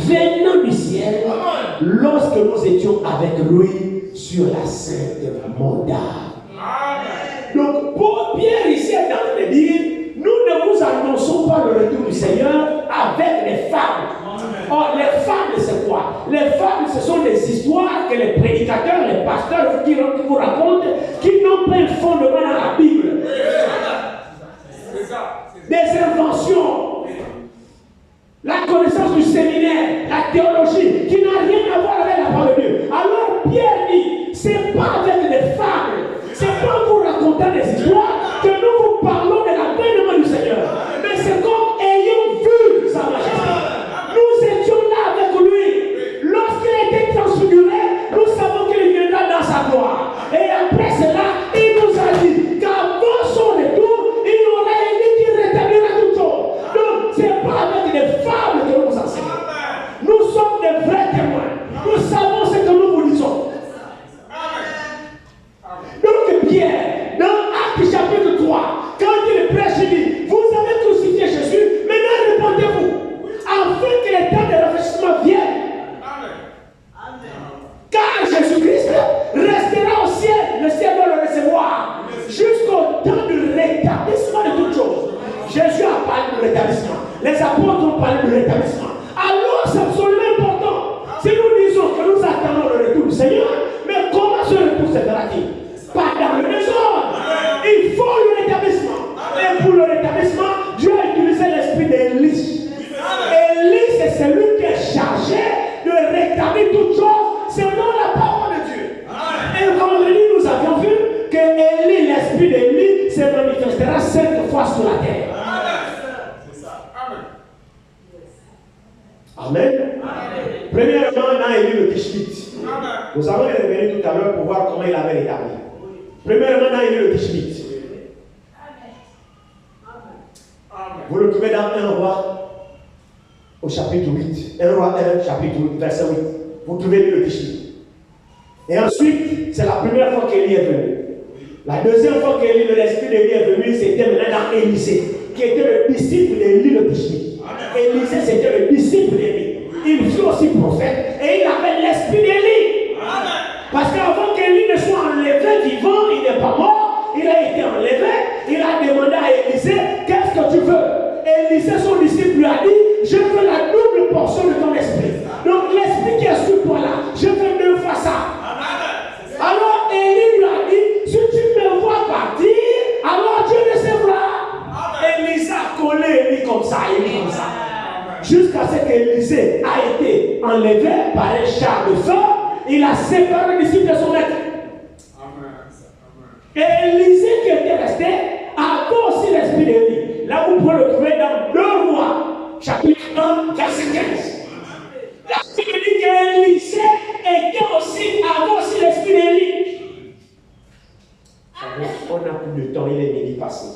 venant du ciel lorsque nous étions avec lui sur la sainte montagne. Donc pour Pierre ici est en train de dire, nous ne vous annonçons pas le retour du Seigneur avec les fables. Or, les fables, c'est quoi? Les fables, ce sont des histoires que les prédicateurs, les pasteurs qui vous racontent, qui n'ont pas un fondement dans la Bible. Des inventions, la connaissance du séminaire, la théologie, qui n'a rien à voir avec la parole de Dieu. Alors, Pierre dit, c'est pas avec des fables, c'est pas en vous racontant des histoires que nous vous parlons de l'avènement du Seigneur. Mais c'est comme ayant vu sa majesté. Nous étions là avec lui. Lorsqu'il a été transfiguré, nous savons qu'il viendra dans sa gloire. Et après cela, il nous a dit qu'avant son retour, il aura élu qui rétablira tout chose. Donc, ce n'est pas avec des fables que nous vous enseignons. Nous sommes des vrais témoins. Nous savons ce que nous vous disons. Donc, Pierre, dans Actes chapitre 3, quand il prêche, il dit, vous avez crucifié Jésus, maintenant répondez-vous, afin que le temps de rafraîchissement vienne. Car Jésus-Christ restera au ciel, le ciel doit le recevoir, jusqu'au temps du rétablissement de toutes choses. Jésus a parlé du rétablissement, les apôtres ont parlé du rétablissement. Alors c'est absolument important. Si nous disons que nous attendons le retour du Seigneur, mais comment ce retour se fera-t-il? Pas dans le désordre. Il faut le rétablissement. Et pour le rétablissement, Dieu a utilisé l'esprit d'Élie. Élie, c'est celui qui est chargé de rétablir toutes choses selon la parole de Dieu. Et vendredi, nous avions vu que Élie, l'esprit d'Élie, se manifestera 5 fois sur la terre. Amen. Premièrement, dans Élie le Tishbite. Nous allons y revenir tout à l'heure pour voir comment il avait rétabli. Premièrement, dans Élie le Tishbite. Vous le trouvez dans 1 roi au chapitre 8. 1 roi 1, chapitre 8, verset 8. Vous trouvez Élie le Tishbite. Et ensuite, c'est la première fois qu'Élie est venu. La deuxième fois qu'Élie, l'esprit d'Élie est venu, c'était maintenant dans Élisée, qui était le disciple d'Élie le Tishbite. Élisée, c'était le disciple d'Élie. Il fut aussi prophète et il avait l'esprit d'Élie. Parce qu'avant qu'Élie ne soit enlevé vivant, il n'est pas mort, il a été enlevé, il a demandé à Élisée, qu'est-ce que tu veux? Élisée, son disciple, lui a dit, je veux la double portion de ton esprit. Donc l'esprit qui est sur toi là, je veux 2 fois ça. Alors Élie lui a dit, si tu me vois partir, alors Dieu recevra. Élisée a collé Élie comme ça, jusqu'à ce qu'Élisée a été enlevé par un char de feu, il a séparé le disciple de son maître. Et Élisée qui était resté avait aussi l'esprit d'Élie. Là, vous pouvez le trouver dans 2 Rois, chapitre 1, verset 15. La Bible dit qu'Élisée avait aussi l'esprit d'Élie. On n'a plus de temps, il est midi passé.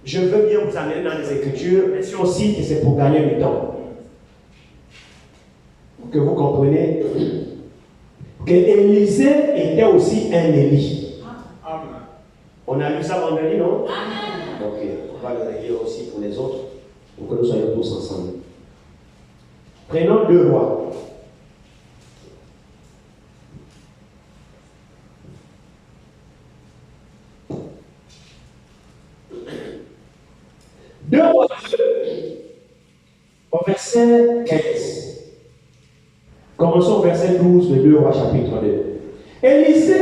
Je veux bien vous amener dans les Écritures, mais si aussi que c'est pour gagner du temps. Pour que vous compreniez que Élisée était aussi un Élie. On a lu ça vendredi, non? Ok, on va le relire aussi pour les autres, pour que nous soyons tous ensemble. Prenons 2 Rois. Au verset 15. Commençons au verset 12 de 2 Rois chapitre 2. Élisée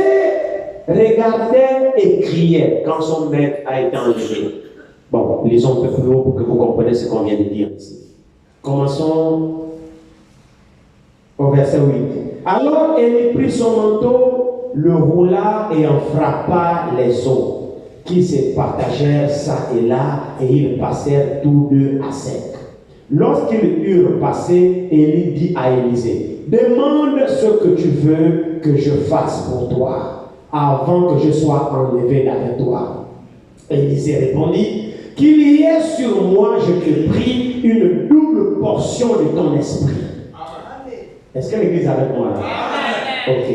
regardait et criait quand son maître a été enlevé. Bon, lisons un peu plus haut pour que vous compreniez ce qu'on vient de dire ici. Commençons au verset 8. Alors Élie prit son manteau, le roula et en frappa les eaux, qui se partagèrent ça et là, et ils passèrent tous 2 à sec. Lorsqu'ils eurent passé, Élie dit à Élisée, demande ce que tu veux que je fasse pour toi, avant que je sois enlevé d'avec toi. Élisée répondit, qu'il y ait sur moi, je te prie, une double portion de ton esprit. Est-ce que l'église est avec moi là? Ok.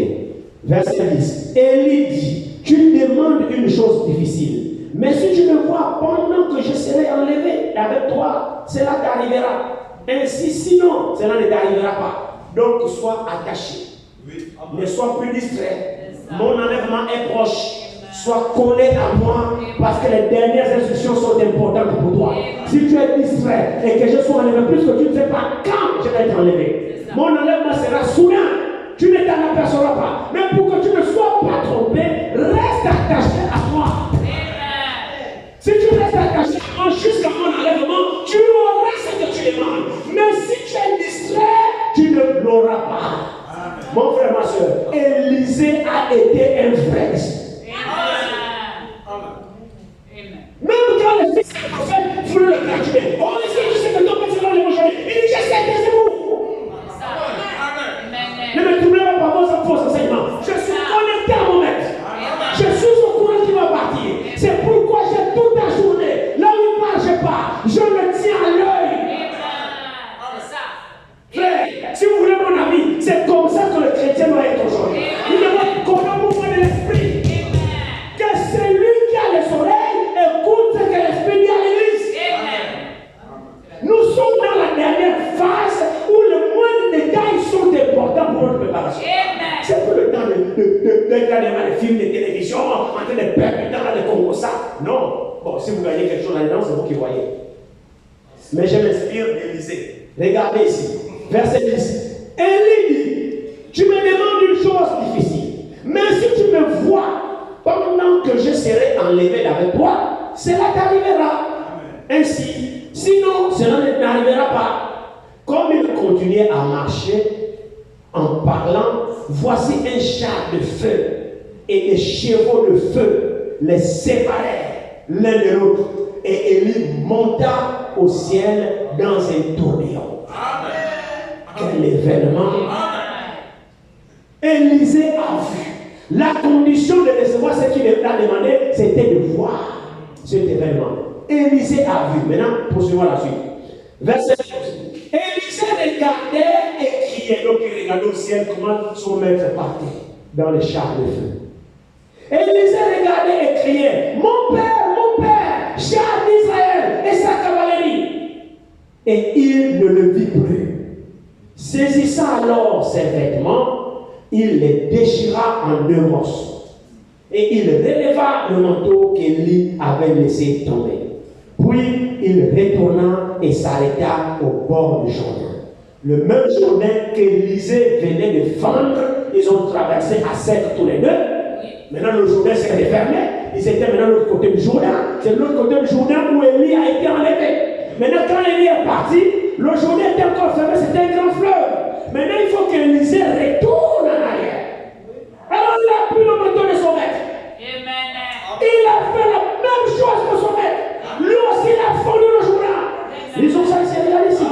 Verset 10. Élie dit, tu demandes une chose difficile, mais si tu me vois pendant que je serai enlevé avec toi, cela t'arrivera. Ainsi, sinon, cela ne t'arrivera pas. Donc, sois attaché. Ne sois plus distrait. Mon enlèvement est proche. Sois collé à moi parce que les dernières instructions sont importantes pour toi. Si tu es distrait et que je sois enlevé, plus que tu ne sais pas quand je vais être enlevé, mon enlèvement sera soudain. Tu ne t'en apercevras pas. Mais pour que tu ne sois pas trompé, reste attaché à moi. Si tu restes attaché à moi jusqu'à mon enlèvement, tu auras ce que tu demandes. Mais si tu es distrait, tu ne l'auras pas. Mon frère, ma soeur, Élisée a été un vrai. Même quand le fils de prophète voulait le gratuiter, oh, est-ce que tu sais que ton père sera enlevé aujourd'hui? Il dit, je sais que c'est vous. Ne me troublez pas par vos faux enseignements. Je suis connecté à mon maître. Je suis au courant qu'il va partir. C'est pourquoi j'ai toute la journée. Là où il part, je pars. Je le tiens à l'œil. Frère, si vous voulez mon avis, c'est comme ça que le chrétien doit être aujourd'hui. Il doit être connu au mouvement de l'esprit. Que celui qui a les oreilles écoute ce que l'esprit dit à l'église. Nous sommes dans la dernière phase où le moindre détail sont importants pour notre préparation. C'est pas le temps de regarder les films de télévision en train de perdre du temps dans le Congo ça. Non. Bon, si vous gagnez quelque chose là-dedans, c'est vous qui voyez. Mais je m'inspire d'Élisée. Regardez ici. Verset 10. Élie dit, tu me demandes une chose difficile. Mais si tu me vois pendant que je serai enlevé avec toi, cela t'arrivera. Ainsi, sinon, cela ne t'arrivera pas. Comme il continuait à marcher en parlant, voici un char de feu et des chevaux de feu les séparèrent l'un de l'autre. Et Élie monta au ciel dans un tourbillon. Quel événement! Élisée a vu. La condition de recevoir ce qu'il a demandé, c'était de voir cet événement. Élisée a vu. Maintenant, poursuivons la suite. Verset 12. Élisée regardait et criait. Donc, il regardait au ciel comment son maître partait dans les chars de feu. Élisée regardait et criait, mon père, char d'Israël et sa cavalerie. Et il ne le vit plus. Saisissant alors ses vêtements, il les déchira en 2 morceaux. Et il releva le manteau qu'Élie avait laissé tomber. Puis il retourna et s'arrêta au bord du Jourdain. Le même Jourdain qu'Élisée venait de fendre, ils ont traversé à sec tous les deux. Maintenant le Jourdain s'est refermé. Ils étaient maintenant de l'autre côté du Jourdain. C'est de l'autre côté du Jourdain où Élie a été enlevé. Maintenant quand Élie est parti, le Jourdain était encore fermé, c'était un grand fleuve. Maintenant il faut qu'Élisée retourne en arrière. Alors il a pris le manteau de son maître. Il a fait la même chose que son maître. Lui aussi il a fondu le Jourdain. Ils ont ça ici, regardez ici.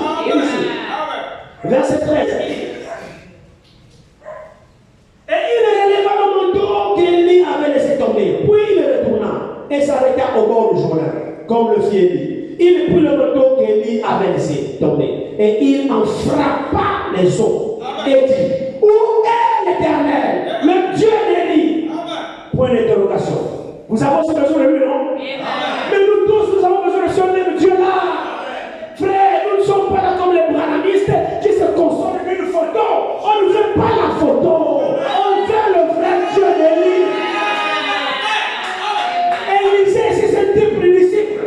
Verset 13. Et il releva le manteau qu'Élie avait laissé tomber. Puis il retourna et s'arrêta au bord du Jourdain, comme le fit Élie. Il prit le manteau qu'Élie avait laissé tomber. Et il en frappa les eaux. Et dit, où est l'Éternel, le Dieu d'Élie? Point d'interrogation. Vous avez aussi besoin de lui, non? Mais nous tous, nous avons besoin de ce même Dieu-là. Frère, nous ne sommes pas là comme les branamistes qui se consolent d'une photo. On ne veut pas la photo. On veut le vrai Dieu d'Élie. Élisée, c'est ce type de disciple.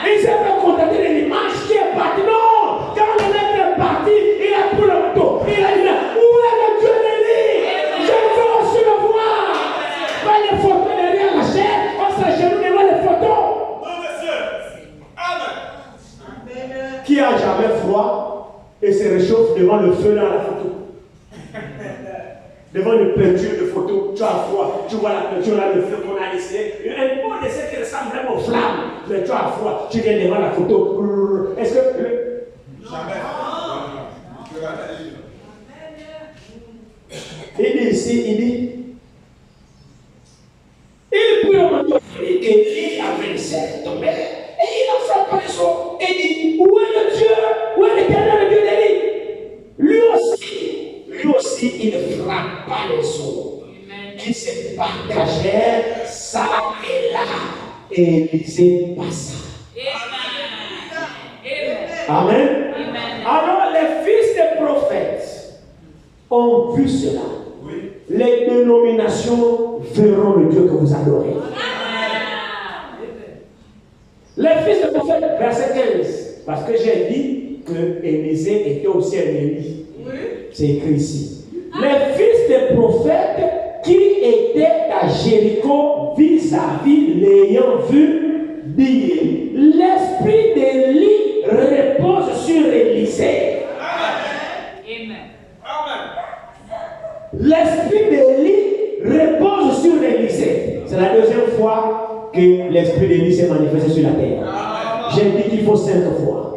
Il ne s'est pas contenté de l'image qui est partie. Non! Quand le maître est parti, il a pris le manteau. Il a dit, où est le Dieu d'Élie? Je veux aussi le voir. Pas les photos derrière la chair, on s'agenouille devant les photos. Non, monsieur. Amen. Qui a jamais froid et se réchauffe devant le feu dans la photo? Devant une peinture de photo, tu as froid, tu vois la peinture là, le feu qu'on a laissé. Un beau dessin qui ressemble vraiment aux flammes, mais tu as froid, tu viens devant la photo. Est-ce que. Jamais. Il dit ici, il dit. Il prit le manteau qu'Élie avait qui se partagèrent ça et là. Et Élisée passa. Amen. Alors les fils des prophètes ont vu cela. Les dénominations verront le Dieu que vous adorez. Les fils des prophètes, verset 15. Parce que j'ai dit que Élisée était aussi un Élie. C'est écrit ici. Les fils des prophètes qui étaient à Jéricho vis-à-vis l'ayant vu dire, l'esprit d'Élie repose sur Élisée. L'esprit d'Élie repose sur Élisée. C'est la deuxième fois que l'esprit d'Élie s'est manifesté sur la terre. J'ai dit qu'il faut 5 fois.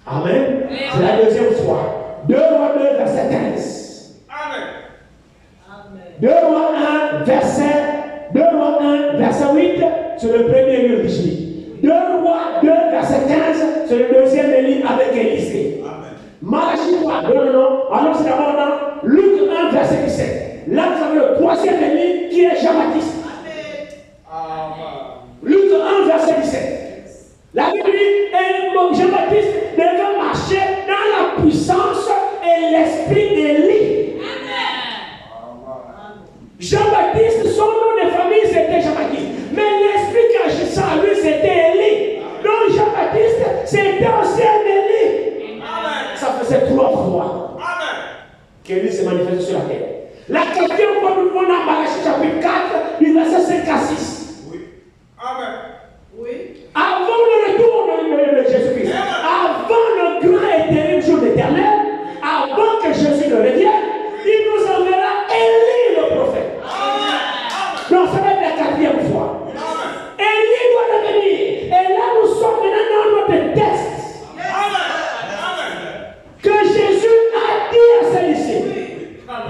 Amen. C'est la deuxième fois. 2 Rois 2, verset 15. Amen. 2 Rois 1, verset 8, c'est le premier lieu d'Élie. 2 Rois 2, verset 15, c'est le deuxième Élie avec Élisée. Malachie 3, non. Alors c'est d'abord dans Luc 1, verset 17. Là, vous avez le troisième Élie qui est Jean-Baptiste. Luc 1, verset 17. La Bible dit, Jean-Baptiste devait marcher dans la puissance et l'esprit d'Élie. Jean-Baptiste, son nom de famille c'était Jean-Baptiste. Mais l'esprit qui agissait à lui c'était Élie. Donc Jean-Baptiste c'était aussi un Élie. Ça faisait 3 fois qu'Élie s'est manifesté sur la terre. La quatrième fois, nous prenons dans Malachie chapitre 4, du verset 5 à 6. Avant le retour de Jésus-Christ, avant le grand et terrible jour d'éternel, avant que Jésus ne revienne, il nous enverra Élie le prophète. Donc ça va être la 4e fois. Élie doit revenir. Et là nous sommes maintenant dans notre texte. Que Jésus a dit à ses disciples.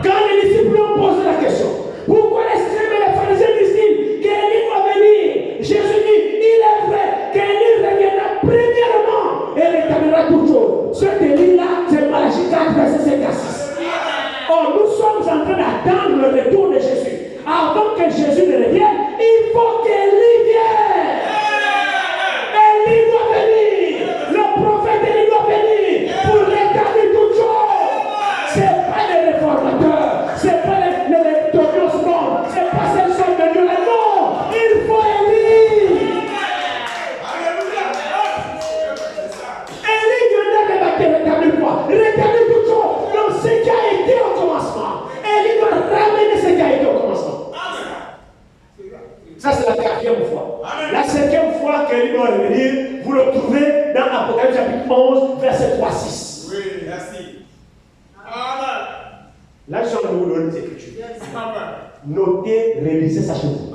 Quand les disciples ont posé la question, pourquoi les scribes et les pharisiens disent-ils qu'Élie doit venir? Jésus dit, il est vrai qu'Élie reviendra premièrement et rétablira toute chose. Cet Élie-là, c'est Malachie 4, verset 5 à 6. Or, nous sommes en train d'attendre le retour de Jésus. Avant que Jésus ne revienne, il faut qu'Élie vienne. Élie doit venir. Le prophète Élie doit venir pour rétablir toute chose. Ce n'est pas les réformateurs, ce n'est pas les victorieux, non. Ce n'est pas celles qui sont venus là, non. Il faut Élie. Élie viendra rétablir quoi? Rétablir toute chose. Donc, ce qui a été au commencement, Élie doit ramener ce qui a été au commencement. Ça, c'est la 4e fois. La 5e fois qu'Élie doit revenir, vous le trouvez dans Apocalypse chapitre 11, verset 3-6. Oui, merci. Là, je suis en train de vous donner des écritures. Notez, révisez ça chez vous.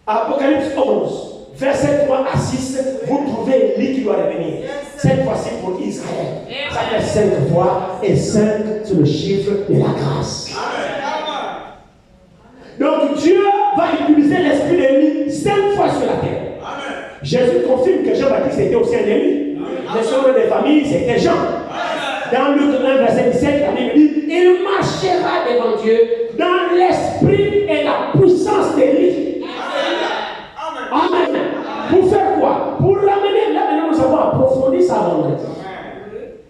Apocalypse 11, verset 3 à 6, vous trouvez Élie qui doit revenir. Cette fois-ci pour Israël. Ça fait 5 fois, et 5, c'est le chiffre de la grâce. Donc Dieu va utiliser l'esprit d'Élie 5 fois sur la terre. Jésus confirme que Jean-Baptiste était aussi un Élie. Le son des familles, c'était Jean. Dans Luc 1, verset 17, la Bible dit, il marchera devant Dieu dans l'esprit et la puissance d'Élie. Amen. Pour faire quoi? Pour ramener, là maintenant nous avons approfondi ça vendredi.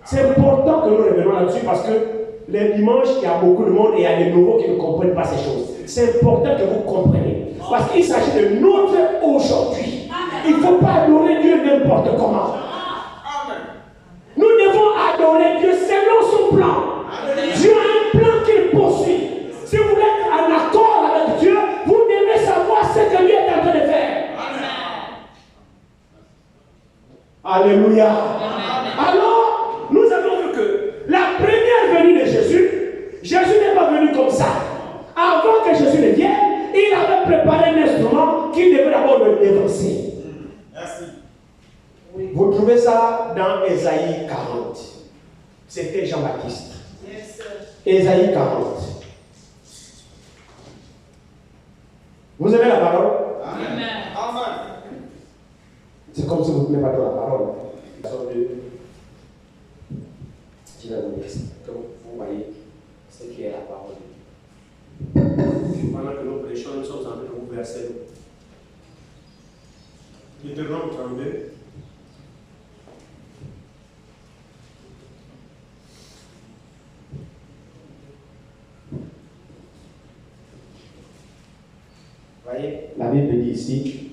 C'est important que nous revenons là-dessus parce que les dimanches, il y a beaucoup de monde et il y a des nouveaux qui ne comprennent pas ces choses. C'est important que vous compreniez. Parce qu'il s'agit de notre aujourd'hui. Il ne faut pas adorer Dieu n'importe comment. Nous devons adorer Dieu selon son plan. Dieu a un plan qu'il poursuit. Si vous voulez être en accord avec Dieu, vous devez savoir ce que lui est en train de faire. Alléluia. Alors, nous avons vu que la première venue de Jésus, Jésus n'est pas venu comme ça. Avant que Jésus ne vienne, il avait préparé un instrument qui devait d'abord le dévancer. Merci. Vous trouvez ça dans Ésaïe 40. C'était Jean-Baptiste. Ésaïe 40. Vous avez la parole? Amen. C'est comme si vous ne tenez pas trop la parole. Vous voyez ce qui est la parole de Dieu. pendant que nous prêchons, nous sommes en train de vous verser l'eau. Deutéronome 32. Voyez, la Bible dit ici,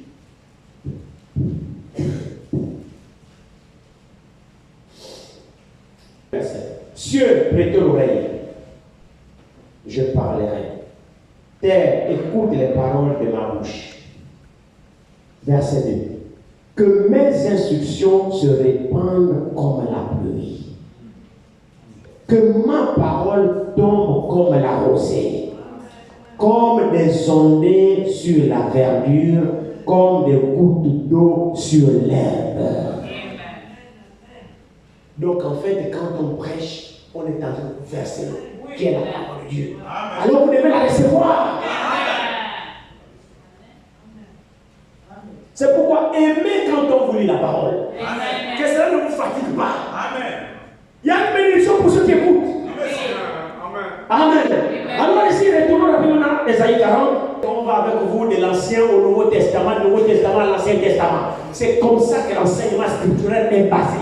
cieux, prêtez l'oreille, je parlerai. Terre, écoute les paroles de ma bouche. Verset 2. Que mes instructions se répandent comme la pluie. Que ma parole tombe comme la rosée. Comme des ondées sur la verdure, comme des gouttes d'eau sur l'herbe. Donc en fait, quand on prêche, on est en train de verser l'eau, qui est la parole de Dieu. Alors vous devez la recevoir. C'est pourquoi aimez quand on vous lit la parole. Que cela ne vous fatigue pas. Amen. Il y a une bénédiction pour ceux qui écoutent. Amen. Alors ici, retournons rapidement à Ésaïe 40. On va avec vous de l'Ancien au Nouveau Testament, du Nouveau Testament à l'Ancien Testament. C'est comme ça que l'enseignement scripturel est basé.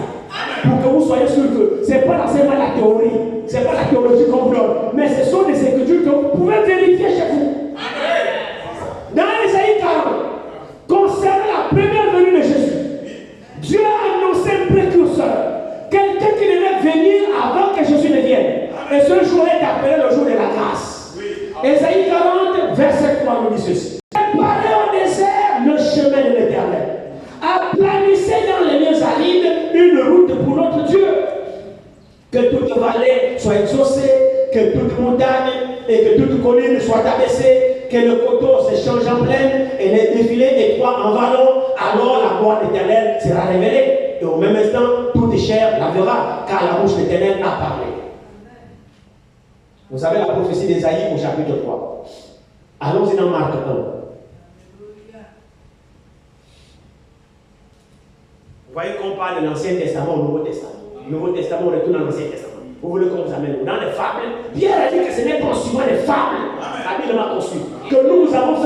Pour que vous soyez sûr que ce n'est pas l'enseignement de la théorie, ce n'est pas la théologie qu'on vous donne, mais ce sont des écritures que vous pouvez vérifier chez vous. Dans Ésaïe 40, concernant la première venue de Jésus, Dieu a annoncé un précurseur, quelqu'un qui devait venir avant que Jésus ne vienne. Et ce jour est appelé le jour de la grâce. Ésaïe 40, verset 3 nous dit ceci. Préparez au désert le chemin de l'Éternel. Aplanissez dans les lieux arides une route pour notre Dieu. Que toute vallée soit exaucée, que toute montagne et que toute colline soit abaissée, que le coteau se change en plaine et les défilés étroits en vallon. Alors la gloire d'Éternel sera révélée. Et au même instant, toute chair la verra, car la bouche d'Éternel a parlé. Vous savez la prophétie d'Ésaïe au chapitre 3. Allons-y dans Marc 1. Vous voyez qu'on parle de l'Ancien Testament au Nouveau Testament. Le Nouveau Testament, on retourne dans l'Ancien Testament. Vous voulez qu'on vous amène dans les fables? Pierre a dit que ce n'est pas en suivant les fables, habilement conçues, que nous vous avons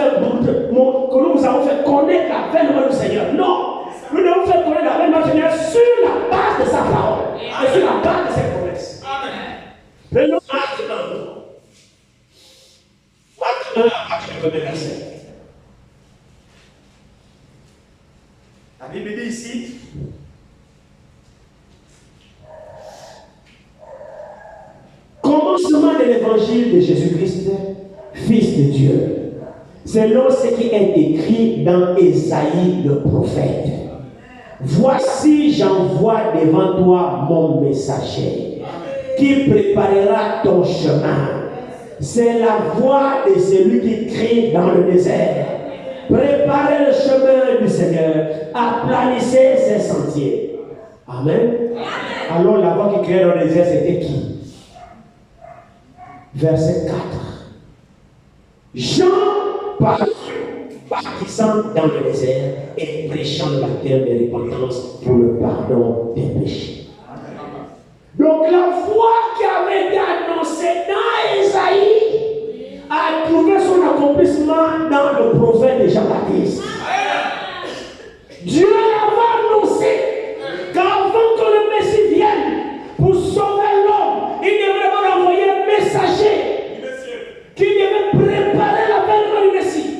fait connaître l'avènement du Seigneur. Non! Nous devons faire connaître l'avènement du Seigneur sur la base de sa parole et sur la base de ses promesses. Prenons Marc 1. Marc 1 à partir du premier verset. La Bible dit ici, commencement de l'évangile de Jésus-Christ, Fils de Dieu, selon ce qui est écrit dans Ésaïe le prophète. Voici, j'envoie devant toi mon messager, qui préparera ton chemin. C'est la voix de celui qui crie dans le désert. Préparez le chemin du Seigneur, aplanissez ses sentiers. Amen. Alors la voix qui criait dans le désert, c'était qui? Verset 4. Jean baptisant dans le désert et prêchant le baptême de repentance pour le pardon des péchés. Donc la voix qui avait été annoncée dans Ésaïe a trouvé son accomplissement dans le prophète de Jean-Baptiste. Dieu l'avait annoncé qu'avant que le Messie vienne pour sauver l'homme, il devait envoyer un messager qui devait préparer l'avènement du Messie.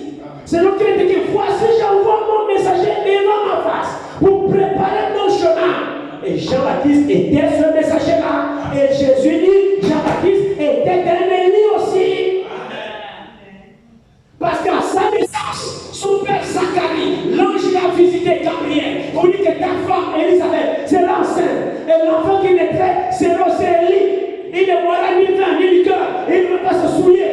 C'est donc qu'il était dit, voici j'envoie mon messager devant ma face pour préparer mon chemin. Et Jean-Baptiste était ce messager-là. Et Jésus dit, Jean-Baptiste était un Élie aussi. Parce qu'à sa naissance, son père Zacharie, l'ange l'a visité Gabriel. On dit que ta femme Élisabeth sera enceinte. Et l'enfant qui naîtrait sera aussi Élie. Il ne boira ni vin ni liqueur. Il ne veut pas se souiller.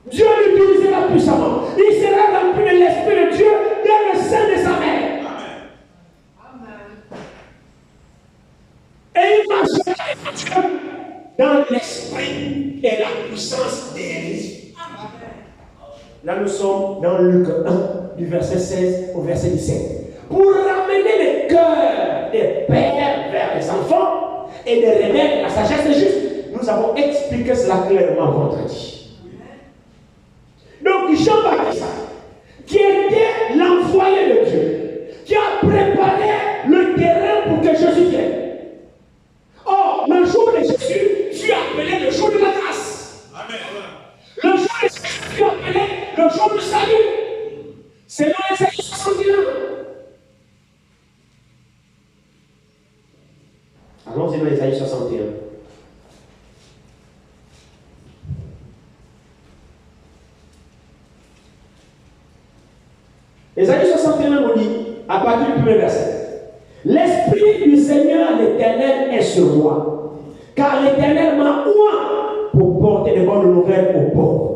Dieu l'utilisera puissamment. Il sera rempli de l'Esprit de Dieu dans le sein de sa mère. Et il marchera dans l'esprit et la puissance d'Élie. Là, nous sommes dans Luc 1, du verset 16 au verset 17. Pour ramener le cœur des pères vers les enfants et de remettre la sagesse juste, nous avons expliqué cela clairement vendredi. Donc Jean-Baptiste, qui était l'envoyé de Dieu, qui a préparé le terrain pour que Jésus vienne. Or, le jour de Jésus fut appelé le jour de la grâce. Amen. Le jour de Jésus fut appelé le jour du salut. C'est dans Ésaïe 61. Allons-y dans Ésaïe 61. Ésaïe 61 nous dit, à partir du premier verset, l'Esprit du Seigneur l'Éternel est sur moi, car l'Éternel m'a oint pour porter des bonnes nouvelles aux pauvres.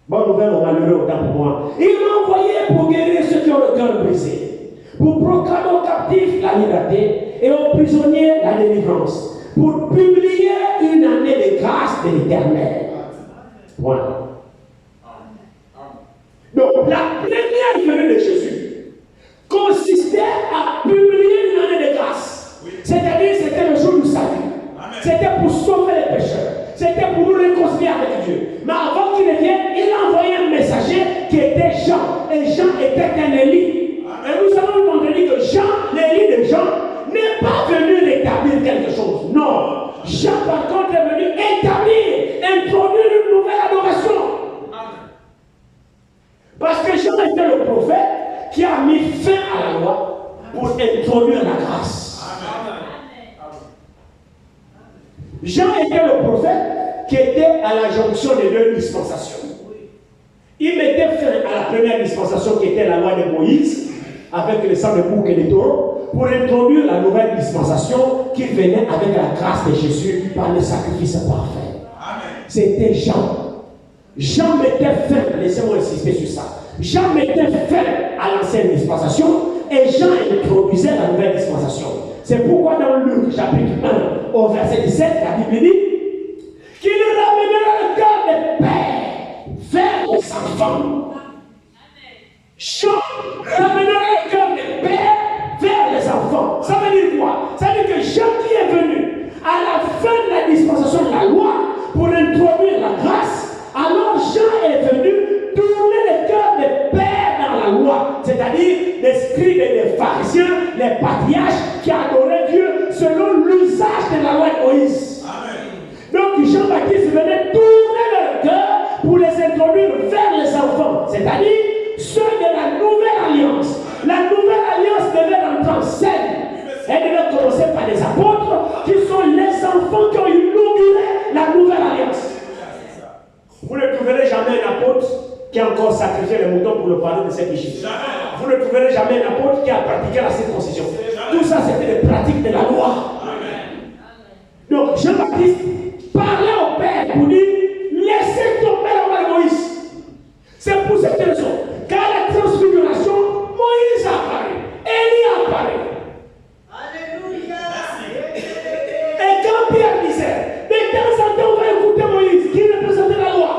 Bonnes nouvelles aux malheureux, autant pour moi. Il m'a envoyé pour guérir ceux qui ont le cœur brisé, pour proclamer aux captifs la liberté et aux prisonniers la délivrance, pour publier une année de grâce de l'Éternel. Point. Donc, la première venue de Jésus consistait à publier une année de grâce. Oui. C'est-à-dire, c'était le jour du salut. C'était pour sauver les pécheurs. C'était pour nous réconcilier avec Dieu. Mais avant qu'il ne vienne, il a envoyé un messager qui était Jean. Et Jean était un Élie. Et nous avons entendu que Jean, l'Élie de Jean, n'est pas venu rétablir quelque chose. Non. Jean, par contre, est venu établir, introduire une nouvelle adoration. Parce que Jean était le prophète qui a mis fin à la loi pour introduire la grâce. Amen. Jean était le prophète qui était à la jonction des deux dispensations. Il mettait fin à la première dispensation qui était la loi de Moïse, avec le sang de bouc et de taureaux, pour introduire la nouvelle dispensation qui venait avec la grâce de Jésus par le sacrifice parfait. C'était Jean. Jean mettait fin, laissez-moi insister sur ça. Jean mettait fin à l'ancienne dispensation et Jean introduisait la nouvelle dispensation. C'est pourquoi dans Luc chapitre 1 au verset 17, la Bible dit qu'il ramènera le cœur des pères vers les enfants. Jean ramènera le cœur des pères vers les enfants. Ça veut dire quoi? Ça veut dire que Jean qui est venu à la fin de la dispensation de la loi pour introduire la grâce, alors Jean est venu tourner le cœur des pères dans la loi, c'est-à-dire des scribes et des pharisiens, les patriarches qui adoraient Dieu selon l'usage de la loi de Moïse. Amen. Donc Jean-Baptiste venait tourner leur cœur pour les introduire vers les enfants, c'est-à-dire ceux de la nouvelle alliance. La nouvelle alliance devait rentrer en scène. Elle devait commencer par les apôtres qui sont les enfants qui ont inauguré la nouvelle alliance. Vous ne trouverez jamais un apôtre qui a encore sacrifié les moutons pour le pardon de ses péchés. Vous ne trouverez jamais un apôtre qui a pratiqué la circoncision. Tout ça, c'était des pratiques de la loi. Amen. Donc, Jean-Baptiste parlait au Père pour dire laissez tomber la loi de Moïse. C'est pour cette raison qu'à la transfiguration, Moïse apparaît, Élie apparaît. Alléluia. Et quand Pierre disait de temps en temps, on va écouter Moïse qui représentait la loi.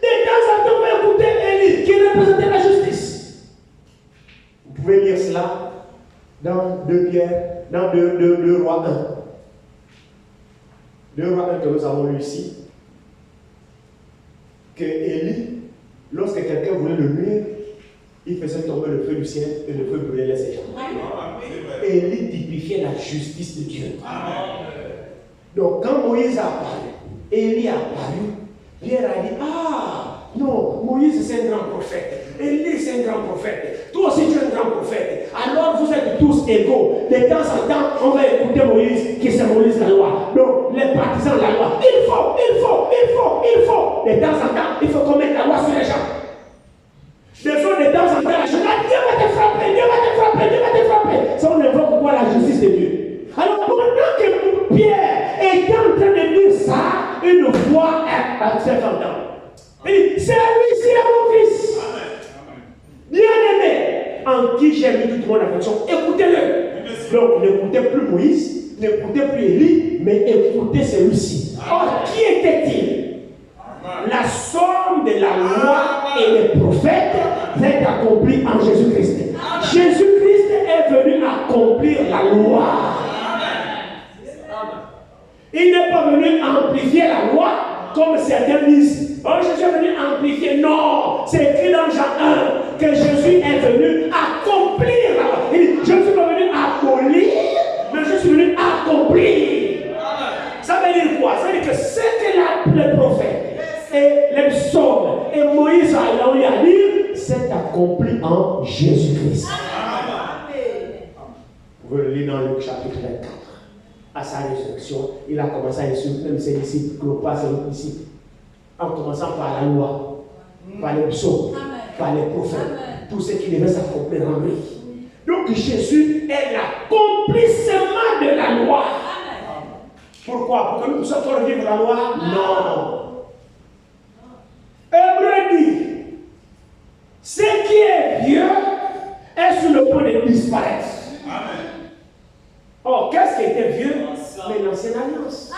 De temps en temps, on va écouter Élie qui représentait la justice. Vous pouvez lire cela dans 2 Pierre, dans 2 Rois 1. 2 Rois 1 que nous avons lu ici. Que Élie, lorsque quelqu'un voulait le nuire, il faisait tomber le feu du ciel et le feu brûlait ses jambes. Élie typifiait la justice de Dieu. Donc quand Moïse a apparu, Élie a apparu, Pierre a dit, ah, non, Moïse c'est un grand prophète, Élie c'est un grand prophète, toi aussi tu es un grand prophète, alors vous êtes tous égaux. De temps en temps, on va écouter Moïse, qui symbolise la loi. Donc, les partisans de la loi, il faut. De temps en temps, il faut qu'on mette la loi sur les gens. Des fois, de temps en temps, la chose, Dieu va te frapper. Ça, on évoque quoi? La justice de Dieu. Alors, pendant que Pierre était en train de dire ça, une voix s'est entendue. Il dit, c'est lui-ci mon fils. Bien-aimé, en qui j'ai mis toute mon affection. Écoutez-le. Donc, n'écoutez plus Moïse, n'écoutez plus Élie, mais écoutez celui-ci. Or, qui était-il? La somme de la loi et des prophètes est accomplie en Jésus-Christ. Jésus-Christ est venu accomplir la loi. Il n'est pas pas venu amplifier la loi, comme certains disent. Oh, Jésus est venu amplifier. Non, c'est écrit dans Jean 1 que Jésus est venu accomplir la loi. Il dit, je ne suis pas venu abolir, mais je suis venu accomplir. Ça veut dire quoi? Ça veut dire que ce que les prophètes et les psaumes et Moïse ont eu à dire, c'est accompli en Jésus-Christ. Vous pouvez le lire dans Luc chapitre 24. À sa résurrection, il a commencé à insulter même ses disciples, Cléopas et ses disciples, en commençant par la loi, par les psaumes, par les prophètes, tout ce qui devait s'accomplir en lui. Donc Jésus est l'accomplissement de la loi. Pourquoi? Pour que nous puissions encore vivre la loi? Non. Hébreu dit, ce qui est vieux est sur le point de disparaître. Amen. Oh, qu'est-ce qui était vieux? Mais l'ancienne alliance.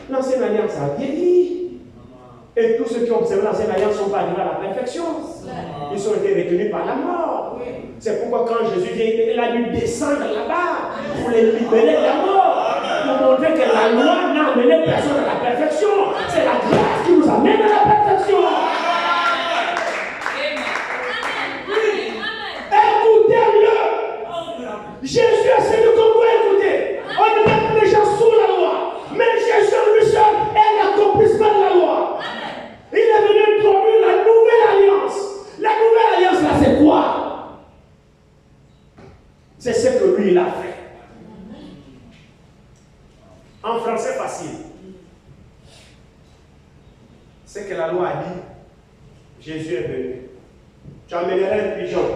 L'ancienne alliance a vieilli. Et tous ceux qui ont observé l'ancienne alliance ne sont pas arrivés à la perfection. Ils ont été retenus par la mort. C'est pourquoi quand Jésus vient, il a dû descendre là-bas pour les libérer de la mort. Pour montrer que la loi n'a amené personne à la perfection. C'est la grâce qui nous amène à la perfection. Écoutez-le. Jésus est celui qu'on doit écouter. On ne met pas les gens sous la loi. Mais Jésus lui seul est l'accomplissement de la loi. Il est venu introduire la nouvelle alliance. La nouvelle alliance là, c'est quoi? C'est ce que lui il a fait. En français facile. C'est que la loi a dit, Jésus est venu. Tu amèneras un pigeon.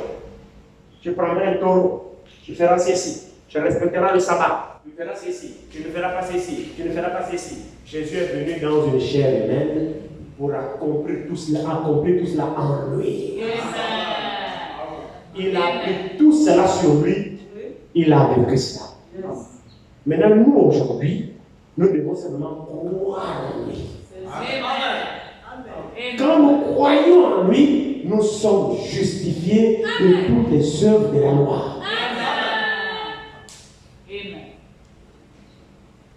Tu prendras un taureau. Tu feras ceci. Tu respecteras le sabbat. Tu feras ceci. Tu ne feras pas ceci. Tu ne feras pas ceci. Jésus est venu dans une chair humaine pour accomplir tout cela en lui. Il a pris tout cela sur lui. Il a vécu cela. Maintenant, nous aujourd'hui, nous devons seulement croire en lui. Quand nous croyons en lui, nous sommes justifiés de toutes les œuvres de la loi.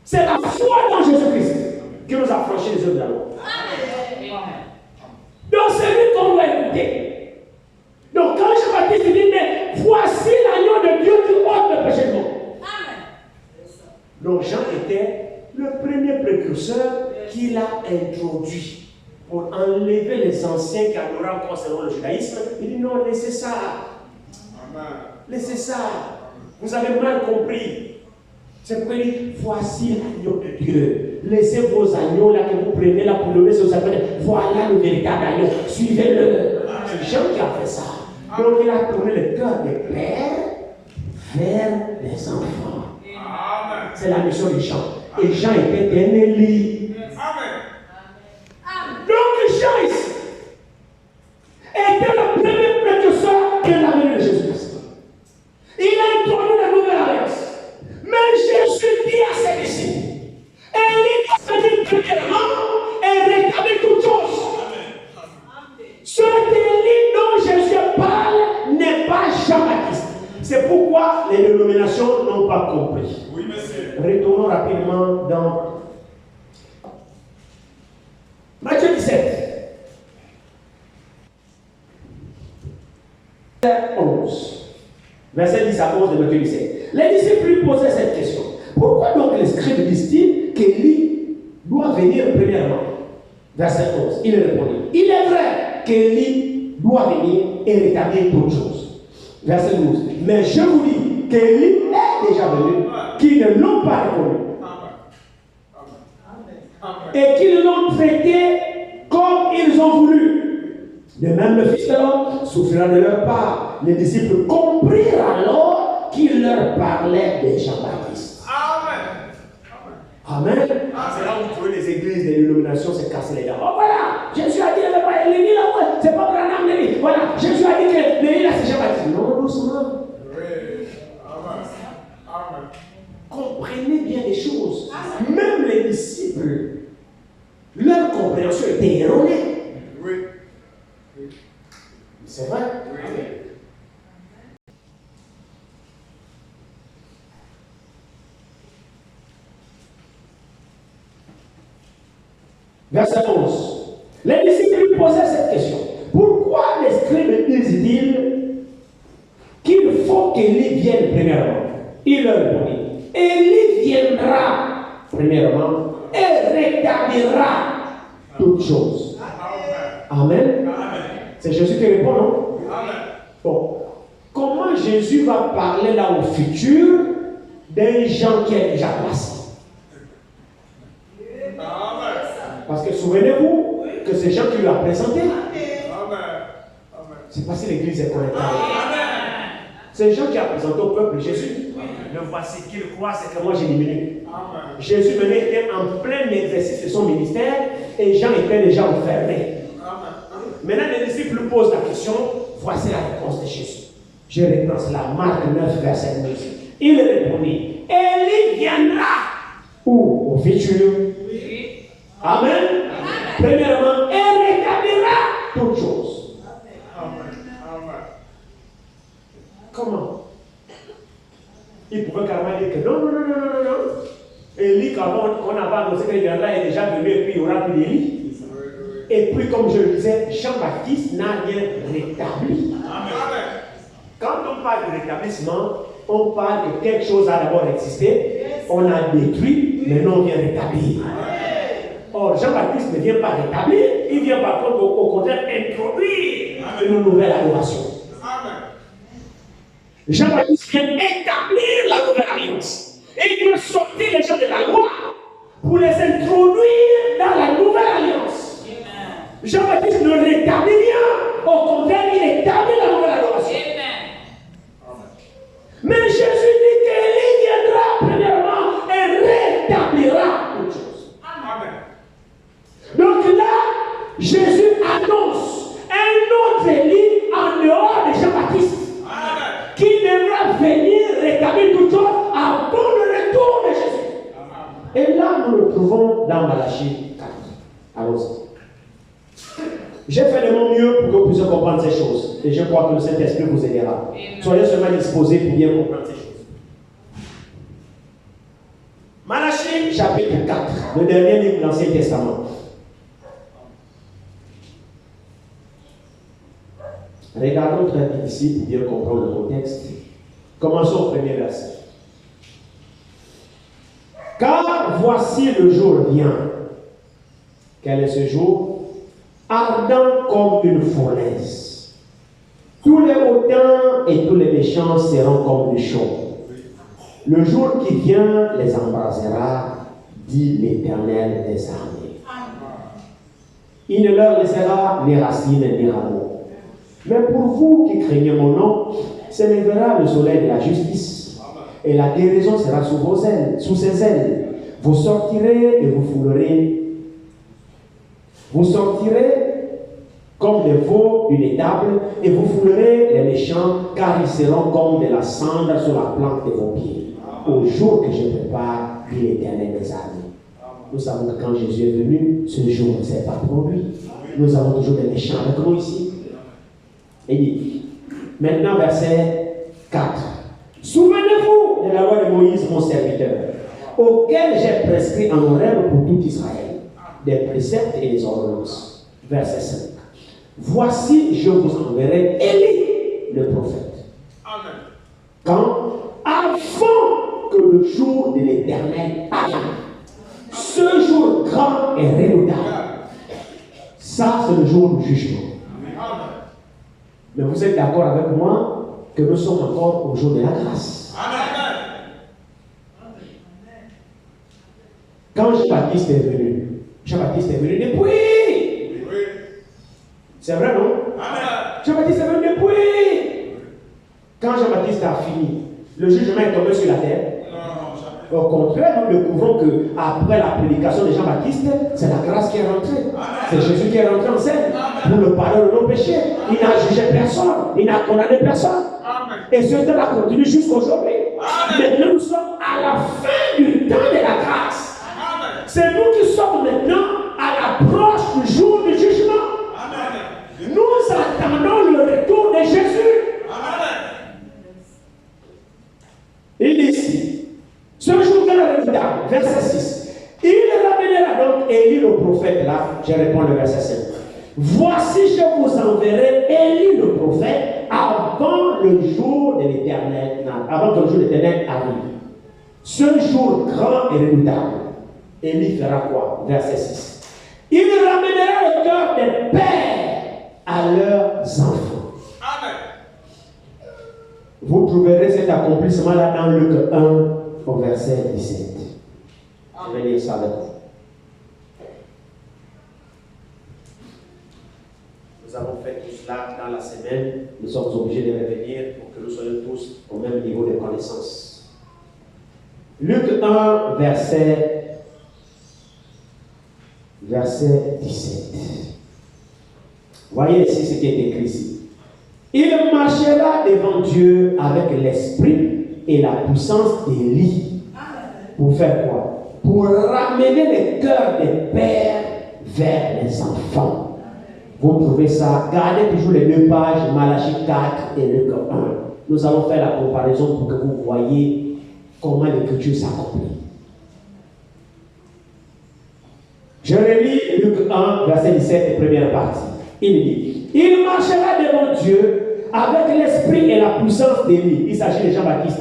C'est la foi dans Jésus-Christ qui nous a franchi les œuvres de la loi. Donc c'est lui qu'on doit écouter. Donc quand Jean-Baptiste dit, mais voici l'agneau de Dieu qui ôte le péché du monde. Donc Jean était le premier précurseur qu'il a introduit pour enlever les anciens qui adoraient encore selon le judaïsme. Il dit non, laissez ça. Laissez ça. Vous avez mal compris. C'est pourquoi il dit, voici l'agneau de Dieu. Laissez vos agneaux là que vous prenez là pour le laisser aux agneaux. Voilà le véritable agneau. Suivez-le. C'est Jean qui a fait ça. Donc il a tourné le cœur des pères vers les enfants. C'est la mission de Jean. Et Jean était un Élie. Donc Jean ici était le premier précurseur de la venue de Jésus-Christ. Il a introduit la nouvelle alliance. Mais Jésus dit à ses disciples, Élie a venu premièrement et rétablit toutes choses. Ce Élie dont Jésus parle n'est pas Jean-Baptiste. C'est pourquoi les dénominations n'ont pas compris. Oui, monsieur. Retournons rapidement dans Matthieu 17. 11. Verset 10 à 11 de Matthieu 17. Les disciples lui posaient cette question. Pourquoi donc les scribes disent-ils qu'Élie doit venir premièrement? Verset 11. Il répondit, il est vrai qu'Élie doit venir et rétablir toutes choses. Verset 12. Mais je vous dis qu'Élie est déjà venu, qu'ils ne l'ont pas reconnu. Et qu'ils l'ont traité comme ils ont voulu. De même, le Fils de l'homme souffrira de leur part. Les disciples comprirent alors qu'il leur parlait de Jean-Baptiste. Amen. Amen. C'est là où vous trouvez les églises, les dénominations se casser les dents. Oh voilà, Jésus a dit, l'Élie là, ouais, c'est pas Branham l'Élie. Voilà, Jésus a dit que l'Élie là, c'est Jean-Baptiste. Non, doucement. Oui. Amen. Comprenez bien les choses. Même les disciples, leur compréhension était erronée. Oui. C'est vrai? Oui. Verset 11. Les disciples lui posaient cette question. Pourquoi les scribes disent-ils qu'il faut qu'Élie vienne premièrement? Il leur répondit, Élie viendra premièrement et rétablira toutes choses. Amen. C'est Jésus qui répond, non? Bon. Comment Jésus va parler là au futur d'un gens qui est déjà passé? Parce que souvenez-vous que c'est Jean qui lui a présenté. C'est pas si l'église est correcte. C'est Jean qui a présenté au peuple Jésus. Le voici qu'il croit, c'est que moi j'ai diminué. Jésus venait était en plein exercice de son ministère et Jean était déjà enfermé. Maintenant les disciples lui posent la question. Voici la réponse de Jésus. Je reprends cela, Marc 9, verset 9. Il répondit, Élie viendra. Où? Au futur. Amen. Premièrement, elle rétablira toutes choses. Comment? Il pouvait carrément dire que non. Élie, quand on avait annoncé qu'il viendra, est déjà venu et puis il n'y aura plus d'Élie. Et puis, comme je le disais, Jean-Baptiste n'a rien rétabli. Quand on parle de rétablissement, on parle que quelque chose a d'abord existé, on a détruit, maintenant on vient rétablir. Or, Jean-Baptiste ne vient pas rétablir, il vient par contre au contraire introduire une nouvelle adoration. Jean-Baptiste vient établir la nouvelle alliance. Et il vient sortir les gens de la loi pour les introduire dans la nouvelle alliance. Jean-Baptiste ne rétablit rien, au contraire, il établit la nouvelle adoration. Mais Jésus dit qu'Élie viendra premièrement et rétablira toutes choses. Donc là, Jésus annonce un autre Élie en dehors de Jean-Baptiste qui devra venir rétablir toutes choses avant le retour de Jésus. Et là, nous le trouvons dans Malachie 4. Allons-y. J'ai fait de mon mieux pour que vous puissiez comprendre ces choses. Et je crois que le Saint-Esprit vous aidera. Soyez seulement disposés pour bien comprendre ces choses. Malachie chapitre 4, le dernier livre de l'Ancien Testament. Regardons très vite ici pour bien comprendre le contexte. Commençons au premier verset. Car voici le jour vient. Quel est ce jour? Ardent comme une fournaise. Tous les hautains et tous les méchants seront comme du chaume. Le jour qui vient les embrasera, dit l'Éternel des armées. Il ne leur laissera ni racines ni rameaux. Mais pour vous qui craignez mon nom, s'élèvera le soleil de la justice, et la guérison sera sous vos ailes, sous ses ailes. Vous sortirez et vous foulerez. Vous sortirez comme des veaux d'une étable, et vous foulerez les méchants, car ils seront comme de la cendre sur la plante de vos pieds. Au jour que je prépare, dit l'Éternel des armées. Nous savons que quand Jésus est venu, ce jour ne s'est pas produit. Nous avons toujours des méchants avec nous ici. Et dit, maintenant verset 4. Souvenez-vous de la loi de Moïse, mon serviteur, auquel j'ai prescrit en horaire pour tout Israël, des préceptes et des ordonnances. Verset 5. Voici, je vous enverrai Élie, le prophète. Amen. Quand, avant que le jour de l'Éternel arrive, ce jour grand et redoutable, ça c'est le jour du jugement. Amen. Mais vous êtes d'accord avec moi que nous sommes encore au jour de la grâce. Amen. Quand Jean-Baptiste est venu depuis. C'est vrai, non? Amen. Jean-Baptiste est venu depuis. Quand Jean-Baptiste a fini, le jugement est tombé sur la terre. Au contraire, nous découvrons qu'après la prédication de Jean-Baptiste, c'est la grâce qui est rentrée. C'est Jésus qui est rentré en scène pour le pardon de nos péchés. Il n'a jugé personne, il n'a condamné personne. Et ce temps-là continue jusqu'aujourd'hui. Maintenant, nous sommes à la fin du temps de la grâce. C'est nous qui sommes maintenant à l'approche du jour du jugement. Nous attendons le retour de Jésus. Il dit ici, ce jour de la résultat, verset 6, il ramènera ramènera donc Élie le prophète, là, je réponds le verset 5. Voici, je vous enverrai Élie le prophète avant le jour de l'Éternel, avant que le jour de l'Éternel arrive. Ce jour grand et redoutable. Élie fera quoi? Verset 6. Il ramènera le cœur des pères à leurs enfants. Amen. Vous trouverez cet accomplissement-là dans Luc 1 au verset 17. Je vais lire ça avec vous. Nous avons fait tout cela dans la semaine. Nous sommes obligés de revenir pour que nous soyons tous au même niveau de connaissance. Luc 1, verset 17. Voyez ici ce qui est écrit ici. Il marchera devant Dieu avec l'esprit et la puissance d'Élie. Pour faire quoi? Pour ramener les cœurs des pères vers les enfants. Vous trouvez ça? Gardez toujours les deux pages, Malachie 4 et Luc 1. Nous allons faire la comparaison pour que vous voyez comment l'écriture s'accomplit. Je relis Luc 1, verset 17, première partie. Il dit, il marchera devant Dieu avec l'esprit et la puissance d'Élie. Il s'agit de Jean-Baptiste.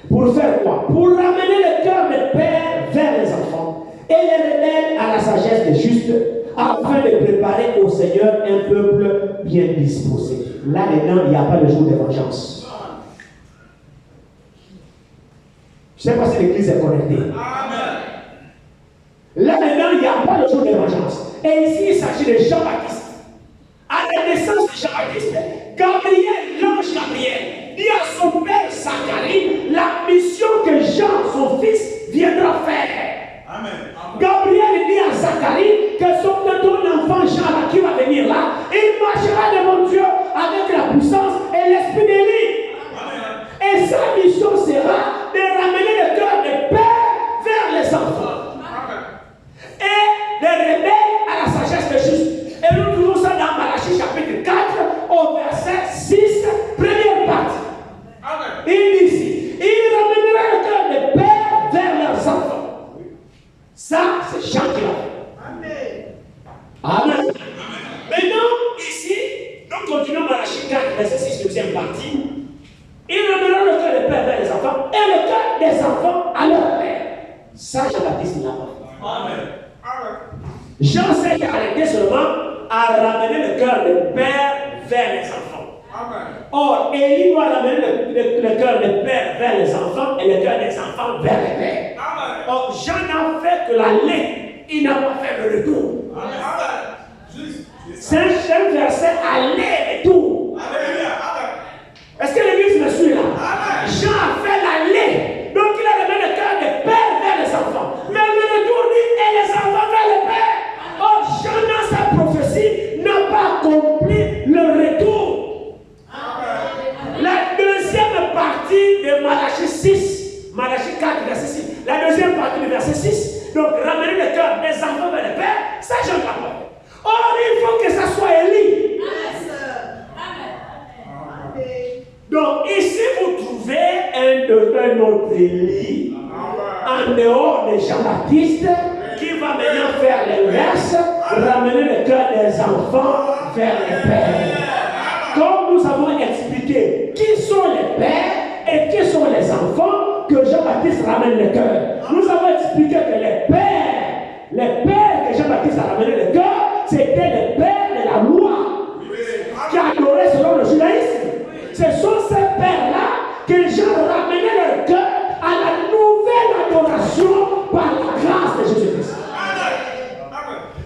Pour faire quoi? Pour ramener le cœur des pères vers les enfants et les rebelles à la sagesse des justes, afin de préparer au Seigneur un peuple bien disposé. Là-dedans, il n'y a pas de jour de vengeance. Je ne sais pas si l'église est connectée. Là-dedans, il n'y a pas de jour de vengeance. Et ici, il s'agit de Jean-Baptiste. À la naissance de Jean-Baptiste, l'ange Gabriel, dit à son père Zacharie la mission que Jean, son fils, viendra faire. Amen. Gabriel dit à Zacharie que ton enfant Jean qui va venir là, il marchera devant Dieu avec la puissance et l'esprit d'Élie. Et sa mission sera de ramener le cœur des pères vers les enfants. Et de rebelles à la sagesse des justes. Et nous trouvons ça dans Malachie chapitre 4 au verset 6, première partie. Amen. Il dit ici, il ramènera le cœur des pères vers leurs enfants. Ça, c'est Jean qui l'a fait. Amen. Amen. Maintenant, ici, nous continuons Malachie 4, verset 6, deuxième partie. Il ramènera le cœur des pères vers les enfants et le cœur des enfants à leur père. Ça, Jean-Baptiste n'a pas fait. Amen. Jean s'est arrêté seulement à ramener le cœur des pères vers les enfants. Amen. Or, Élie doit ramener le cœur des pères vers les enfants et le cœur des enfants vers les pères. Amen. Or, Jean n'a fait que l'aller, il n'a pas fait le retour. C'est un verset aller-retour. Est-ce que l'église me suit là? Amen. Jean a fait l'aller, donc il a ramené le cœur des pères vers les enfants. Mais le retour dit et les enfants vers les pères. Or, Jean dans sa prophétie n'a pas accompli le retour. Amen. La deuxième partie de Malachie 6, Malachie 4, verset 6, la deuxième partie du verset 6, donc ramener le cœur des enfants vers les pères, ça Jean l'a pas fait. Or, il faut que ça soit Élie. Donc, ici, vous trouvez un autre Élie en dehors de Jean-Baptiste qui va maintenant faire l'inverse, ramener le cœur des enfants vers les pères. Comme nous avons expliqué qui sont les pères et qui sont les enfants que Jean-Baptiste ramène le cœur. Nous avons expliqué que les pères que Jean-Baptiste a ramené le cœur, c'était les pères de la loi qui adoraient selon le judaïsme. Ce sont ces pères-là que Jean ramenait leur cœur à la nouvelle adoration par la grâce de Jésus-Christ.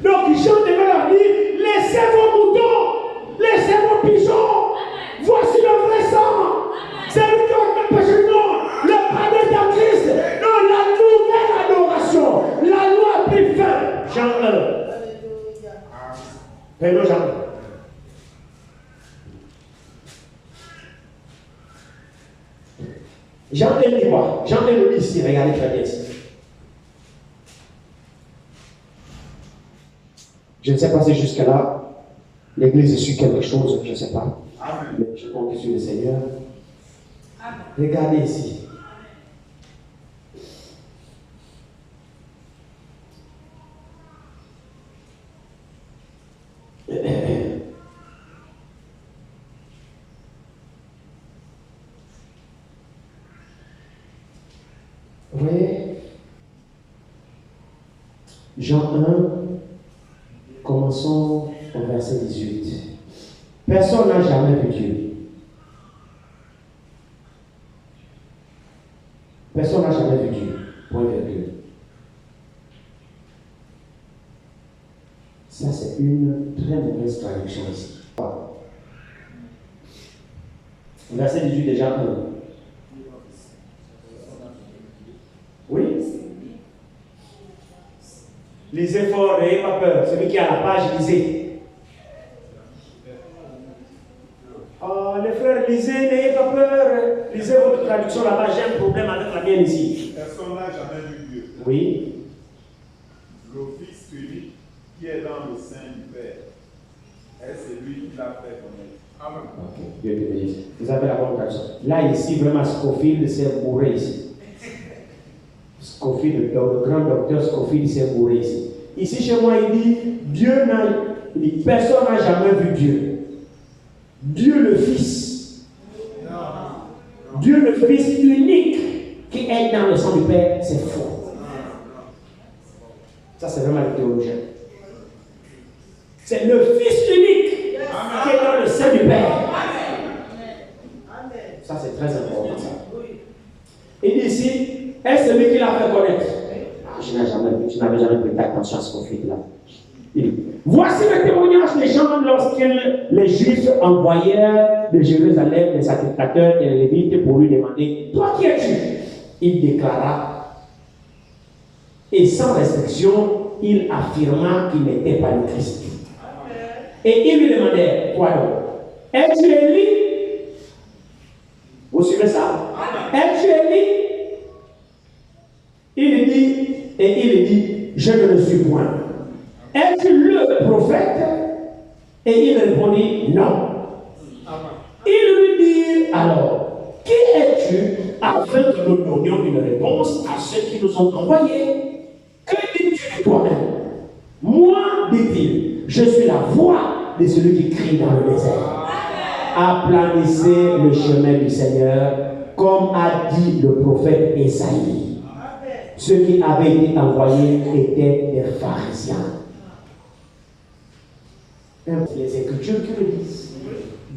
Donc Jean devait leur dire, laissez vos moutons, laissez vos pigeons, voici le vrai sang. C'est lui qui a péché le monde, le pardon de Christ. Non, la nouvelle adoration, la loi a pris fin. Jean 1. Prenons Jean 1. Jean 1 dit quoi? Jean 1 le dit ici, regardez très bien ici. Je ne sais pas si jusque-là, l'église est sur quelque chose, je ne sais pas. Amen. Mais je compte sur le Seigneur. Amen. Regardez ici. Vous voyez, Jean 1, commençons au verset 18. Personne n'a jamais vu Dieu. Personne n'a jamais vu Dieu. Point virgule. Ça, c'est une très mauvaise traduction ici. Verset 18, déjà 1. Oui. Lisez fort, n'ayez pas peur. Celui qui a la page, lisez. Oh, les frères, lisez, n'ayez pas peur. Lisez votre traduction là-bas. J'ai un problème avec la mienne ici. Personne n'a jamais vu Dieu. Oui. Le Fils unique qui est dans le sein du Père. Et c'est lui qui l'a fait connaître. Amen. Ok, Dieu te bénisse. Vous avez la bonne traduction. Là, ici, vraiment, Scofield s'est bourré ici. Scofield, le grand docteur Scofield s'est bourré ici. Ici, chez moi, il dit, personne n'a jamais vu Dieu. Dieu le Fils. Non. Dieu le Fils unique qui est dans le sang du Père, c'est faux. Ça, c'est vraiment le théologien. C'est le Fils unique qui est dans le sein du Père. Ça, c'est très important. Ça. Il dit ici, est-ce celui qui l'a fait connaître? Je n'avais jamais prêté attention à ce conflit-là. Voici le témoignage des gens lorsque les Juifs envoyèrent de Jérusalem les sacrificateurs et les Lévites pour lui demander, toi qui es-tu? Il déclara, et sans restriction, il affirma qu'il n'était pas le Christ. Et ils lui demandaient, toi donc, es-tu Élie? Vous suivez ça? Es-tu Élie? Il dit, je ne le suis point. Es-tu le prophète? Et il répondit, non. Il lui dit, alors, qui es-tu afin que nous donnions une réponse à ceux qui nous ont envoyés? Que dis-tu de toi-même? Moi, dit-il, je suis la voix de celui qui crie dans le désert. Aplanissez le chemin du Seigneur, comme a dit le prophète Ésaïe. Ceux qui avaient été envoyés étaient des pharisiens. Les Écritures qui le disent.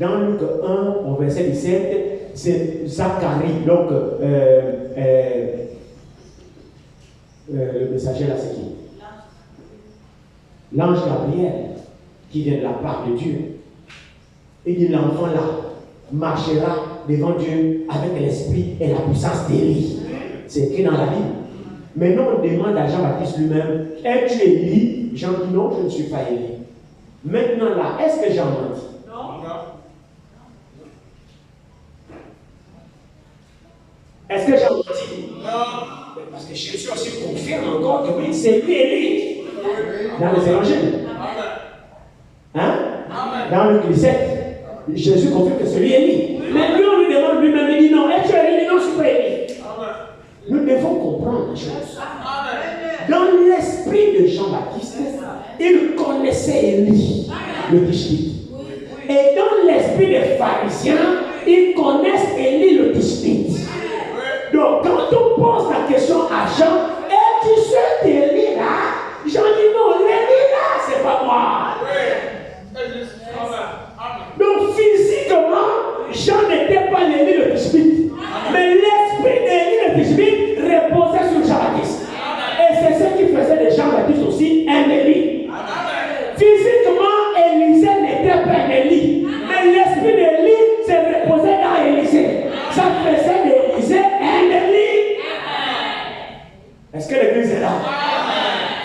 Dans Luc 1, au verset 17, c'est Zacharie, donc le messager là, c'est qui? L'ange Gabriel, qui vient de la part de Dieu. Il dit, l'enfant là marchera devant Dieu avec l'esprit et la puissance d'Élie. C'est écrit dans la Bible. Maintenant, on demande à Jean-Baptiste lui-même, es-tu Élie? Jean dit, non, je ne suis pas Élie. Maintenant là, est-ce que Jean mentit? Non. Est-ce que Jean mentit? Non. Parce que Jésus aussi confirme encore que oui, c'est lui Élie. Dans les évangiles. Hein? Dans Luc 17, Jésus confirme que c'est lui Élie. Mais lui, on lui demande lui-même, il dit non, es-tu Élie? Non, je ne suis pas Élie. Nous devons comprendre les choses. Dans l'esprit de Jean-Baptiste, il connaissait Élie, le Tishbite. Et dans l'esprit des pharisiens, ils connaissent Élie, le Tishbite. Donc, quand on pose la question à Jean, es-tu ce Élie là? Jean dit non, l'Élie là, c'est pas moi. Donc, physiquement, Jean n'était pas l'Élie, le Tishbite. Mais l'esprit d'Élie, le Tishbite, reposait sur Jean-Baptiste. Et c'est ce qui faisait de Jean-Baptiste aussi un Élie. Physiquement, Élisée n'était pas un Élie. Mais l'esprit d'Élie se reposait dans Élisée. Ça faisait d'Élisée un Élie. Est-ce que l'église est là?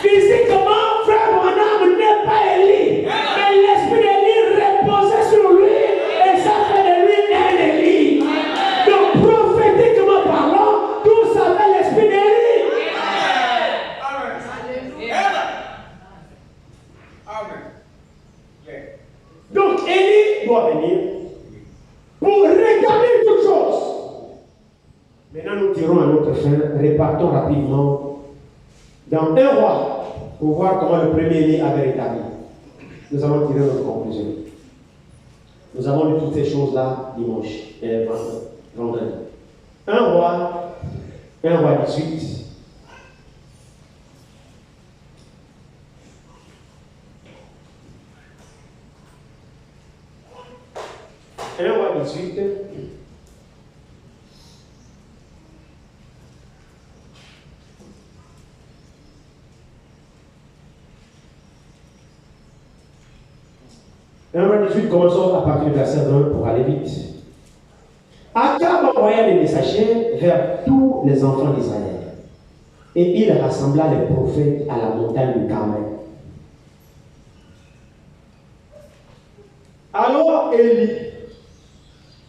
Physiquement, frère Branham n'est pas Élie. Mais l'esprit d'Élie reposait sur lui. Et ça fait de lui un Élie. Donc, prophétiquement parlant, tous avaient l'esprit d'Élie. Donc, Élie doit venir pour rétablir toutes choses. Maintenant, nous tirons à notre fin, répartons rapidement dans un roi pour voir comment le premier Élie avait rétabli. Nous allons tirer notre conclusion. Nous avons lu toutes ces choses-là dimanche et vendredi. Un roi 1 Roi 18. 1 Roi 18. Un Roi 18, commençons à partir du verset 1 pour aller vite. Akab envoya des messagers vers tous les enfants d'Israël, et il rassembla les prophètes à la montagne du Carmel. Alors Élie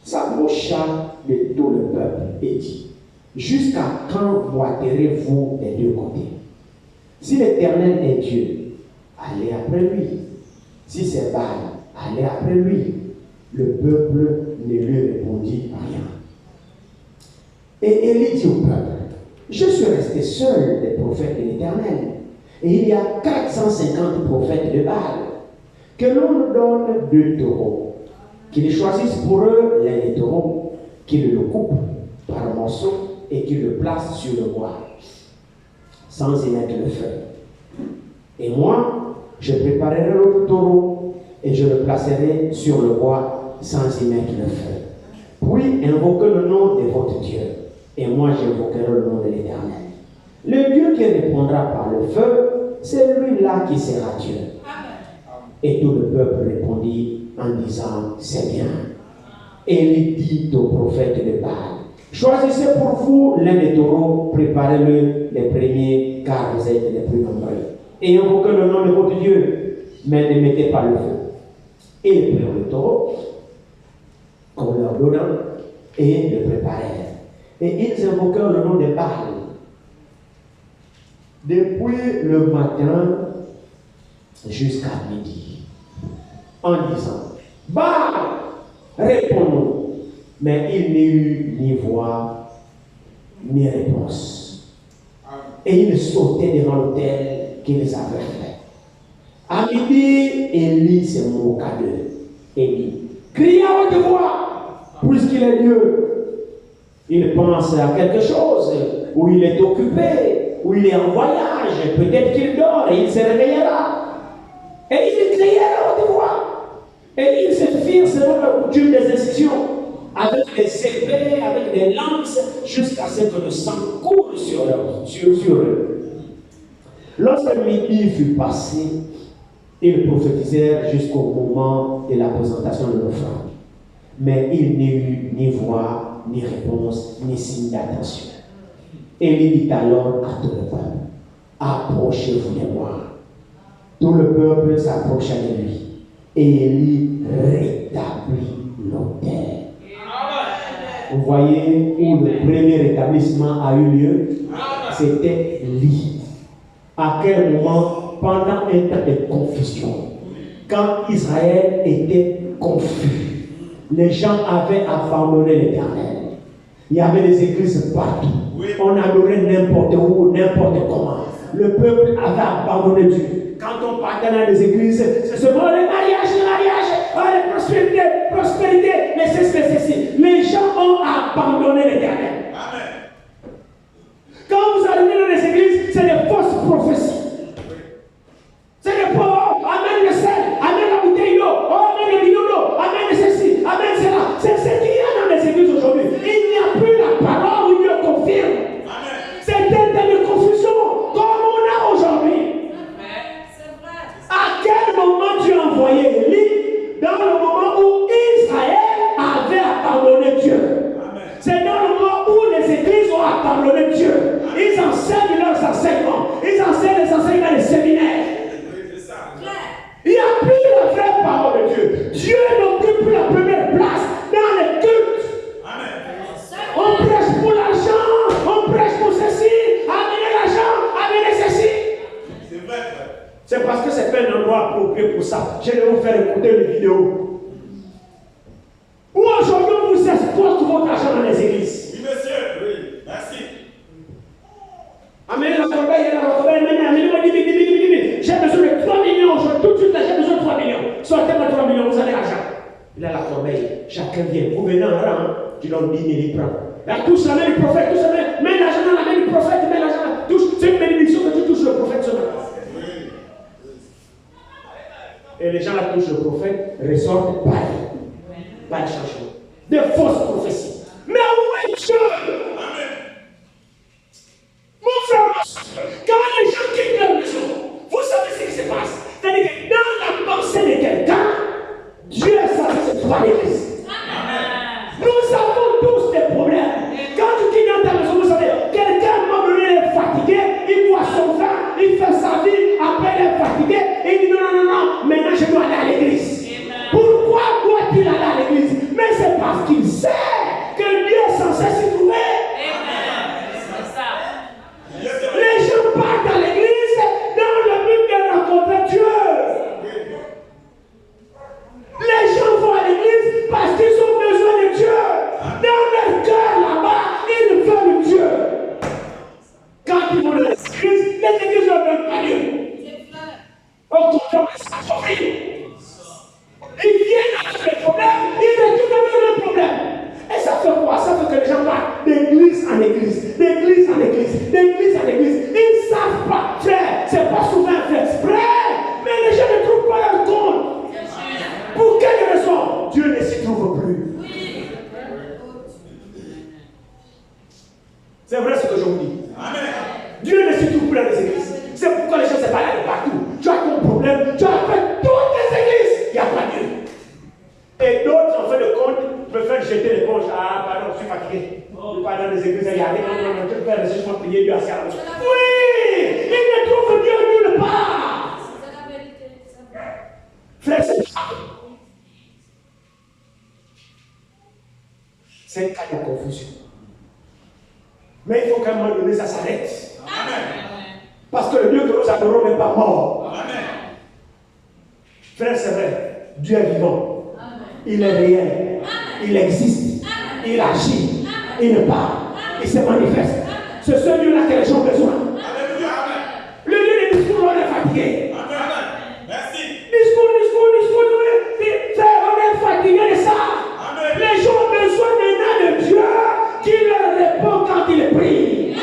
s'approcha de tout le peuple et dit: jusqu'à quand moiterez-vous des deux côtés? Si l'Éternel est Dieu, allez après lui. Si c'est Baal, allez après lui. Le peuple ne lui répondit rien. Et Élie dit au peuple: je suis resté seul des prophètes de l'Éternel, et il y a 450 prophètes de Baal. Que l'on nous donne 2 taureaux, qu'ils choisissent pour eux l'un des taureaux, qu'ils le coupent par morceaux et qu'ils le placent sur le bois, sans y mettre le feu. Et moi, je préparerai l'autre taureau et je le placerai sur le bois sans y mettre le feu. Puis invoquez le nom de votre Dieu, et moi j'invoquerai le nom de l'Éternel. Le Dieu qui répondra par le feu, c'est lui-là qui sera Dieu. Et tout le peuple répondit en disant: c'est bien. Et il dit aux prophètes de Baal: choisissez pour vous l'un des taureaux, préparez-le les premiers, car vous êtes les plus nombreux. Et invoquez le nom de votre Dieu, mais ne mettez pas le feu. Et ils prirent le taureau, comme leur donnant, et le préparèrent. Et ils invoquèrent le nom de Baal. Depuis le matin jusqu'à midi, en disant: Baal, réponds-nous. Mais il n'y eut ni voix, ni réponse. Et ils sautaient devant l'autel qu'ils avaient fait. À midi, Élie se moqua d'eux. Élie cria à haute voix, puisqu'il est Dieu. Il pense à quelque chose, où il est occupé, où il est en voyage, peut-être qu'il dort et il se réveillera. Et il criait à haute voix. Et ils se firent selon la coutume des institutions, avec des épées, avec des lances, jusqu'à ce que le sang coule sur eux. Lorsque midi fut passé, ils prophétisèrent jusqu'au moment de la présentation de l'offrande. Mais il n'y eut ni voix, ni réponse, ni signe d'attention. Élie dit alors à tout le peuple: approchez-vous de moi. Tout le peuple s'approcha de lui. Et Élie rétablit l'autel. Vous voyez où le premier rétablissement a eu lieu? C'était Élie. À quel moment? Pendant un temps de confusion, quand Israël était confus, les gens avaient abandonné l'Éternel. Il y avait des églises partout. On adorait n'importe où, n'importe comment. Le peuple avait abandonné Dieu. Quand on partait dans les églises, c'est seulement les mariages, les prospérités, mais ceci. Les gens ont abandonné l'Éternel. Quand vous arrivez dans les églises, c'est des fausses prophéties. C'est des pauvres, amène le sel, amène la bouteille d'eau, amène le bidon d'eau, amène ceci, amène cela. C'est ce qu'il y a dans les églises aujourd'hui. Il n'y a plus la parole où Dieu confirme. C'est un temps de confusion comme on a aujourd'hui. À quel moment Dieu a envoyé Élie? Dans le moment où Israël avait abandonné Dieu. C'est dans le moment où les églises ont abandonné Dieu. Ils enseignent leurs enseignements. Ils enseignent les enseignements dans les séminaires. Il n'y a plus la vraie parole de Dieu. Dieu n'occupe plus la première place dans les cultes. On prêche pour l'argent, on prêche pour ceci, amenez l'argent, amenez ceci. C'est vrai. C'est parce que c'est pas un endroit approprié pour ça. Je vais vous faire écouter une vidéo. Où aujourd'hui on vous exploite votre argent dans les églises. Oui, monsieur. Oui, merci. Amenez la corbeille, amenez, j'ai besoin de 3 millions, tout de suite là, j'ai besoin de 3 millions. Sortez-moi 3 millions, vous avez l'argent. Il a la corbeille, chacun vient. Vous venez en rang, tu donnes 10 000, il prend. Là, tous la main du prophète, tous la main, mets l'argent dans la main le prophète met l'argent, touche. C'est une bénédiction que tu touches le prophète ce matin. Et les gens là touchent le prophète, ressortent pas de changement. De fausses prophéties. Mais où est Dieu? Mon frère, quand les gens quittent leur maison, vous savez ce qui se passe. C'est-à-dire que dans la pensée de quelqu'un, Dieu est censé se trouver à l'église. Nous avons tous des problèmes. Quand tu quittes dans ta maison, vous savez, quelqu'un à un moment donné est fatigué, il boit son vin, il fait sa vie, après il est fatigué, et il dit non, maintenant je dois aller à l'église. Pourquoi doit-il aller à l'église? Mais c'est parce qu'il sait que Dieu est censé s'y trouver. Les gens partent à l'église dans le but de rencontrer Dieu. Les gens vont à l'église parce qu'ils ont besoin de Dieu. Dans leur cœur là-bas, ils veulent Dieu. Quand ils vont à l'église, les églises ne veulent pas Dieu. Au contraire, ils s'en ils viennent avec les problèmes, ils retournent avec les problèmes. Et ça fait quoi? Ça fait que les gens partent d'église en église, d'église en église, d'église en église. Ils ne savent pas, frère, c'est pas souvent fait exprès, mais les gens ne trouvent pas leur compte. Pour quelle raison? Dieu ne s'y trouve plus. C'est vrai ce que je vous dis. Amen. Dieu ne s'y trouve plus dans les églises. C'est pourquoi les gens se baladent de partout. Tu as ton problème, tu as fait toutes les églises, il n'y a pas Dieu. Et d'autres, en fin de compte, préfèrent jeter l'éponge. Ah, pardon, je suis fatigué. Je ne pas dans les églises, il y a rien. Non, tu peux faire juste prier Dieu à ça. Oui, il ne trouve Dieu nulle part. Frère, c'est ça. C'est un cas de confusion. Mais il faut qu'à un moment donné, ça s'arrête. Amen. Parce que le Dieu que nous adorons n'est pas mort. Amen. Frère, c'est vrai. Dieu est vivant. Amen. Il est réel. Amen. Il existe. Amen. Il agit. Amen. Il parle. Amen. Il se manifeste. C'est ce Dieu-là que les gens ont besoin. Amen. Le Dieu des discours, on est fatigué. Amen. Merci. Discours. Frère, on est fatigué de ça. Amen. Les gens ont besoin maintenant de Dieu qui leur répond quand ils prient.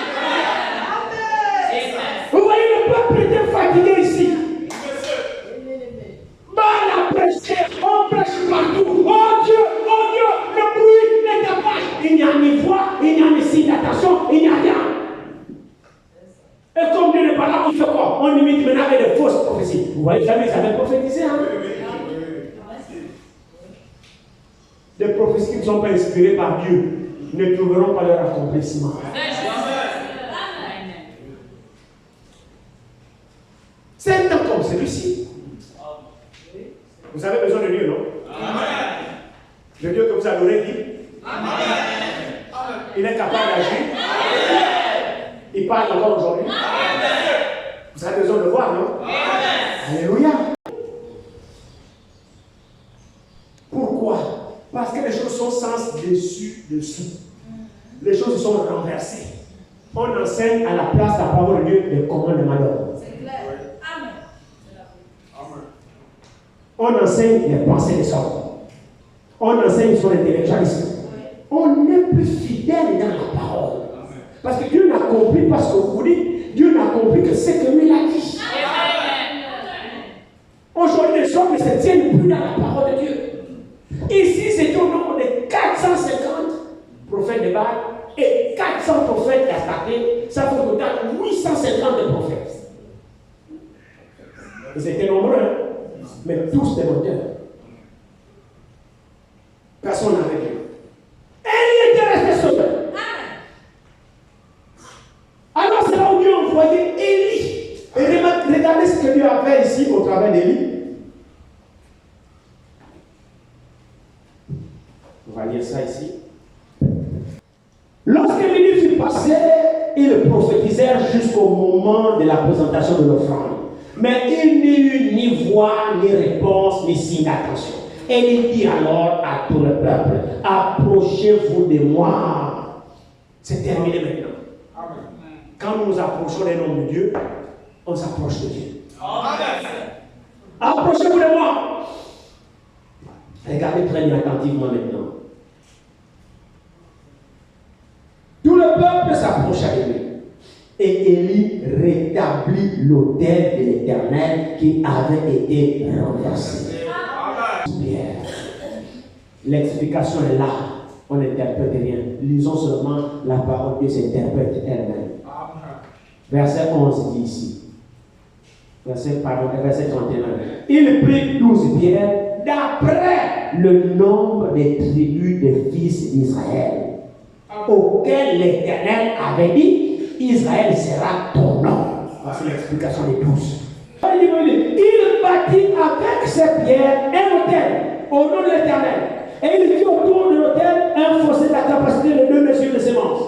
Vous voyez, le peuple était fatigué ici. Mal à prêcher, on prêche partout. Oh Dieu, le bruit, les tapages. Il n'y a ni voix, il n'y a ni signe d'attention, il n'y a rien. Et comme Dieu n'est pas là, on fait quoi? On imite maintenant avec des fausses prophéties. Vous voyez, jamais ils avaient prophétisé. Hein? Des prophéties qui ne sont pas inspirées par Dieu ne trouveront pas leur accomplissement. C'est un temps comme celui-ci. Vous avez besoin de Dieu, non? Amen. Le Dieu que vous adorez dit. Amen. Il est capable d'agir. Il parle encore aujourd'hui. Vous avez besoin de voir, non? Amen. Alléluia. Pourquoi? Parce que les choses sont sans dessus-dessous. Les choses sont renversées. On enseigne à la place de la parole de Dieu les commandements d'ordre. C'est clair. Amen. On enseigne les pensées des hommes. On enseigne son intellectualisme. On est plus fidèle dans la parole. Parce que Dieu n'a compris pas ce que vous dites. Dieu n'a compris que c'est que lui l'a dit. Aujourd'hui, les hommes ne se tiennent plus dans la parole de Dieu. Ici, c'est au nombre de 450 prophètes de Baal et 400 prophètes d'Astarté. Ça fait au total 850 prophètes. Ils étaient nombreux, hein? Mais tous des menteurs. Personne n'avait Dieu. Et il était resté seul. Alors c'est là où Dieu a envoyé Élie. Et regardez ce que Dieu a fait ici au travers d'Élie. On va lire ça ici. Lorsque Élie fut passé, ils prophétisèrent jusqu'au moment de la présentation de l'offrande. Mais il n'y eut ni voix, ni réponse, ni signe d'attention. Et il dit alors à tout le peuple, approchez-vous de moi. C'est terminé maintenant. Amen. Quand nous nous approchons des noms de Dieu, on s'approche de Dieu. Amen. Approchez-vous de moi. Regardez très bien attentivement maintenant. Tout le peuple s'approcha de lui. Et Élie rétablit l'autel de l'Éternel qui avait été renversé. L'explication est là. On n'interprète rien. Lisons seulement la parole qui s'interprète elle-même. Verset 11 dit ici. Verset 31. Il prit 12 pierres d'après le nombre des tribus des fils d'Israël, auquel l'Éternel avait dit, Israël sera ton nom. Voici l'explication des 12. Il bâtit avec ses pierres un autel au nom de l'Éternel. Et il fit autour de l'autel un fossé de la capacité de 2 mesures de sémence.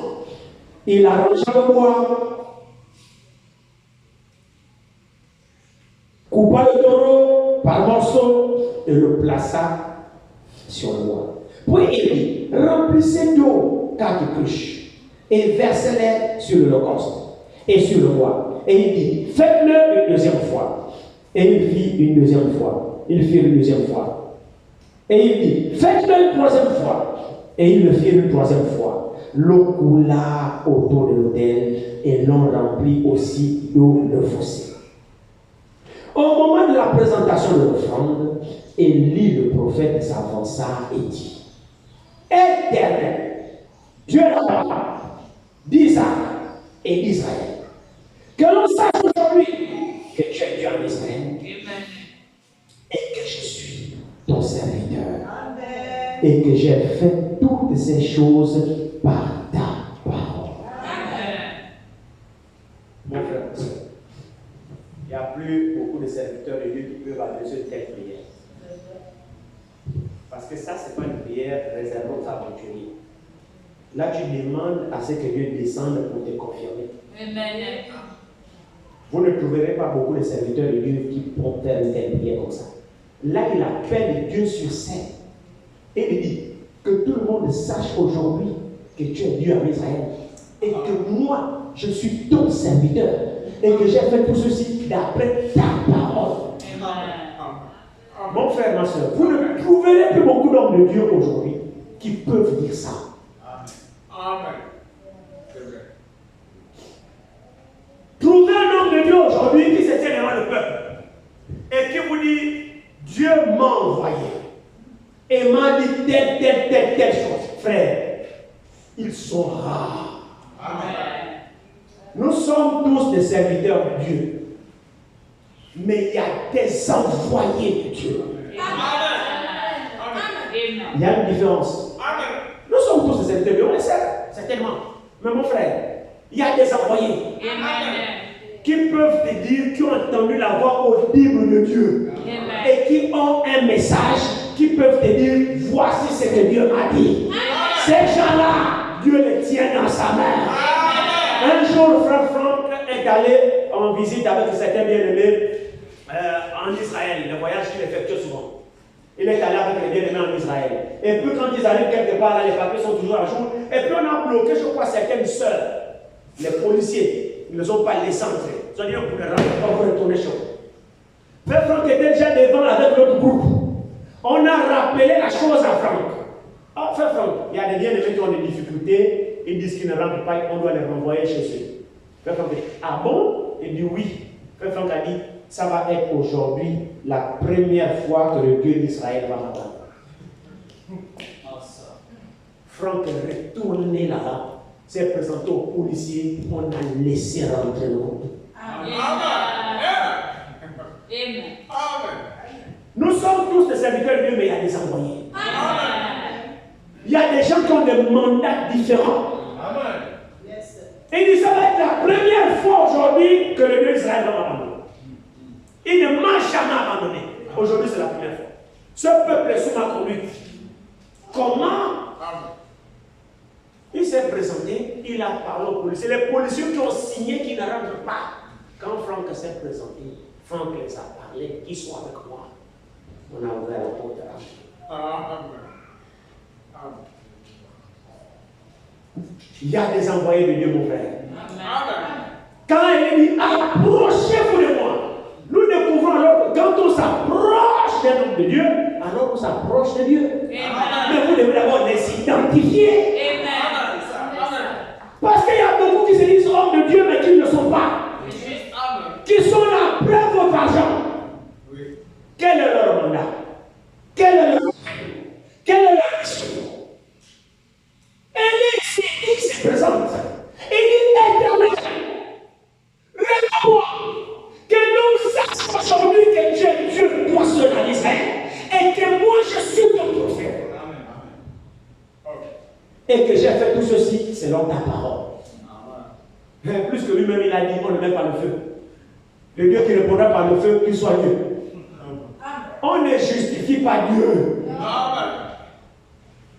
Il arrangea le bois, coupa le taureau par morceaux et le plaça sur le bois. Puis il dit, remplissez d'eau 4 cruches et versez-les sur l'holocauste et sur le bois. Et il dit, faites-le une deuxième fois. Et il fit une deuxième fois. Il fit une deuxième fois. Et il dit, faites-le une troisième fois. Et il le fit une troisième fois. L'eau coula autour de l'autel et l'on remplit aussi d'eau le fossé. Au moment de la présentation de l'offrande, Élie le prophète s'avança et dit, Éternel, Dieu d'Isaac et d'Israël, que l'on sache aujourd'hui que tu es Dieu en Israël et que je suis ton serviteur. Amen. Et que j'ai fait toutes ces choses par ta parole. Amen. Mon frère, il n'y a plus beaucoup de serviteurs de Dieu qui peuvent adresser une telle prière. Parce que ça, ce n'est pas une prière réservée aux aventuriers. Là, tu demandes à ce que Dieu descende pour te confirmer. Amen. Vous ne trouverez pas beaucoup de serviteurs de Dieu qui pourront faire une telle prière comme ça. Là, il appelle Dieu sur scène. Et il dit que tout le monde sache aujourd'hui que tu es Dieu en Israël. Et que moi, je suis ton serviteur. Et que j'ai fait tout ceci d'après ta parole. Amen. Mon frère, ma soeur, vous ne trouverez plus beaucoup d'hommes de Dieu aujourd'hui qui peuvent dire ça. Amen. Trouvez un homme de Dieu aujourd'hui qui se tient devant le peuple et qui vous dit, Dieu m'a envoyé et m'a dit telle chose. Frère, ils sont rares. Amen. Nous sommes tous des serviteurs de Dieu. Mais il y a des envoyés de Dieu. Amen. Il y a une différence. Amen. Nous sommes tous des serviteurs de Dieu, on le sait, certainement. Mais mon frère, il y a des envoyés. Amen. Qui peuvent te dire, qui ont entendu la voix audible de Dieu. Amen. Et qui ont un message, qui peuvent te dire, voici ce que Dieu m'a dit. Amen. Ces gens-là, Dieu les tient dans sa main. Amen. Un jour, le frère Franck est allé en visite avec certains bien-aimés en Israël. Le voyage qu'il effectue souvent. Il est allé avec les bien-aimés en Israël. Et puis quand ils arrivent quelque part, là, les papiers sont toujours à jour. Et puis on a bloqué, je crois, certaines sœurs. Les policiers, ils ne sont pas laissés entrer. Ils ont dit, on ne rentre pas, vous retourner chez vous. Frère Franck était déjà devant avec l'autre groupe. On a rappelé la chose à Franck. Oh, frère Franck, il y a des bien-aimés qui ont des difficultés. Ils disent qu'ils ne rentrent pas, on doit les renvoyer chez eux. Frère Franck dit, ah bon? Il dit oui. Frère Franck a dit, ça va être aujourd'hui la première fois que le Dieu d'Israël va m'attendre. Franck est retourné là-bas. S'est présenté aux policiers, on a laissé rentrer le groupe. Amen. Amen. Nous sommes tous des serviteurs de Dieu, mais il y a des envoyés. Amen. Il y a des gens qui ont des mandats différents. Amen. Et il dit, ça va être la première fois aujourd'hui que le Dieu d'Israël va m'abandonner. Il ne m'a jamais abandonné. Aujourd'hui, c'est la première fois. Ce peuple est sous ma conduite. Comment? Il s'est présenté, il a parlé aux policiers. Les policiers qui ont signé qui ne rentrent pas. Quand Franck s'est présenté, Franck les a parlé, qu'ils soient avec moi. On a ouvert la porte à Il y a des envoyés de Dieu, mon frère. Amen. Quand il dit, approchez-vous de moi. Nous découvrons alors que quand on s'approche d'un homme de Dieu, alors on s'approche de Dieu. Amen. Mais vous devez d'abord les identifier. Amen. Parce qu'il y a beaucoup qui se disent hommes de Dieu, mais qui ne l'argent. Quel est leur mandat? Quelle est leur mission? Élie ici, il se présente. Il dit Éternel, réponds-moi que nous sachons aujourd'hui que tu es Dieu, toi seul en Israël, et que moi je suis ton prophète. Et que j'ai fait tout ceci selon ta parole. Plus que lui-même, il a dit, on ne met pas le feu. Le Dieu qui répondra par le feu, qu'il soit Dieu. On ne justifie pas Dieu.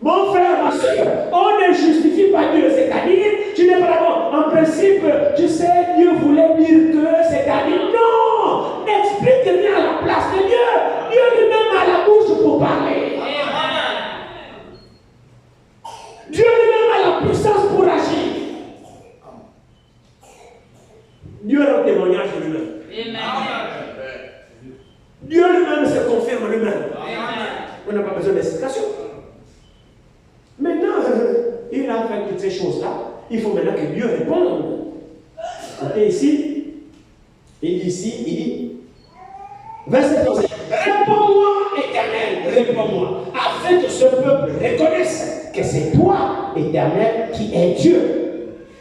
Mon frère, ma soeur, on ne justifie pas Dieu. C'est-à-dire, tu n'es pas d'accord. En principe, tu sais, Dieu voulait dire que, c'est-à-dire, non, n'explique rien à la place de Dieu. Dieu lui-même a la bouche pour parler. Dieu lui-même a la puissance pour agir. Dieu rend témoignage de lui-même. Dieu lui-même se confirme lui-même. On n'a pas besoin d'explication. Maintenant, il a fait toutes ces choses-là. Il faut maintenant que Dieu réponde. Et ici, il dit ici, il dit, verset 11, réponds-moi, Éternel, réponds-moi, afin que ce peuple reconnaisse que c'est toi, Éternel, qui es Dieu.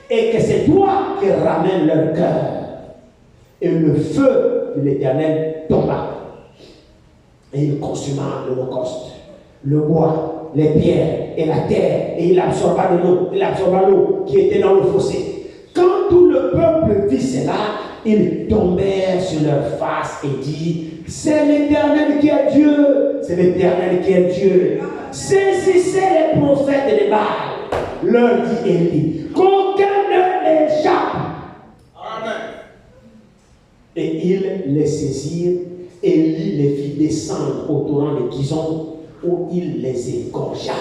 Et que c'est toi qui ramènes leur cœur. Et le feu de l'Éternel tomba. Et il consuma l'holocauste, le bois, les pierres et la terre. Et il absorba de l'eau. Il absorba l'eau qui était dans le fossé. Quand tout le peuple vit cela, ils tombèrent sur leur face et dit, c'est l'Éternel qui est Dieu. C'est l'Éternel qui est Dieu. Saisissez les prophètes des Baals, leur dit Élie, qu'aucun ne l'échappe. Amen. Et ils les saisirent, Élie les fit descendre au torrent de Gison, où il les égorgea.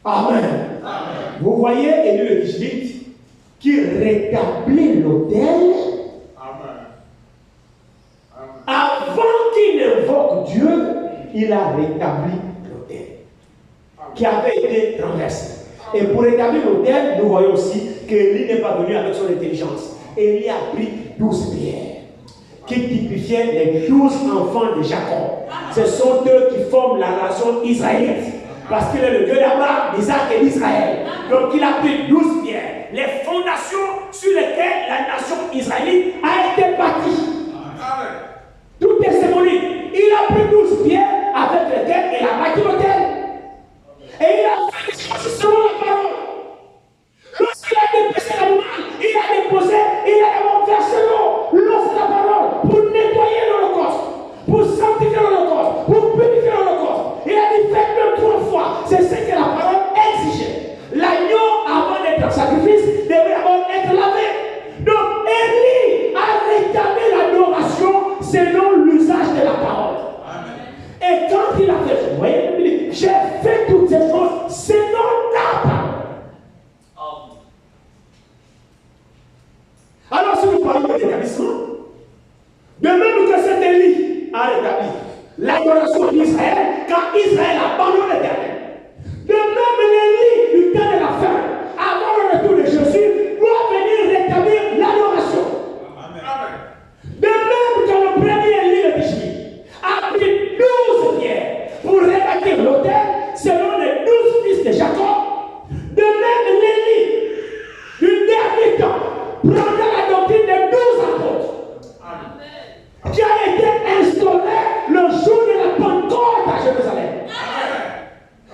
Amen. Amen. Vous voyez Élie le Tishbite qui rétablit l'autel. Avant qu'il n'invoque Dieu, il a rétabli l'autel qui avait été renversé. Et pour rétablir l'autel, nous voyons aussi qu'Élie n'est pas venu avec son intelligence. Élie a pris 12 pierres qui typifiaient les 12 enfants de Jacob. Ce sont eux qui forment la nation israélite. Parce qu'il est le Dieu d'Abraham, d'Isaac et d'Israël. Donc il a pris 12 pierres. Les fondations sur lesquelles la nation israélite a été bâtie. Tout est symbolique. Il a pris 12 pierres avec lesquelles il a bâti l'autel. Et il a fait des choses selon la parole. Lorsqu'il a dépêché l'animal, il a déposé, il a d'abord versé l'eau, l'eau c'est la parole, pour nettoyer l'holocauste, pour sanctifier l'holocauste, pour purifier l'holocauste. Il a dit faites-le 3 fois. C'est ce que la parole exigeait. L'agneau, avant d'être sacrifice, devait d'abord être lavé. Donc Élie a rétabli l'adoration selon l'usage de la parole. Amen. Et quand il a fait, vous voyez, il dit, j'ai fait toutes ces choses selon ta parole. Alors si nous parlons de l'établissement, de même que cet Élie a rétabli l'adoration d'Israël quand Israël abandonne l'Éternel. De même l'Élie du temps de la fin, avant le retour de Jésus, doit venir rétablir l'adoration. Amen. De même que le premier Élie de Tishbi a pris 12 pierres pour rebâtir l'autel selon les 12 fils de Jacob, de même l'Élie du dernier temps prendra la doctrine des 12 apôtres. Amen. Qui a été instauré le jour de la Pentecôte à Jérusalem. Amen.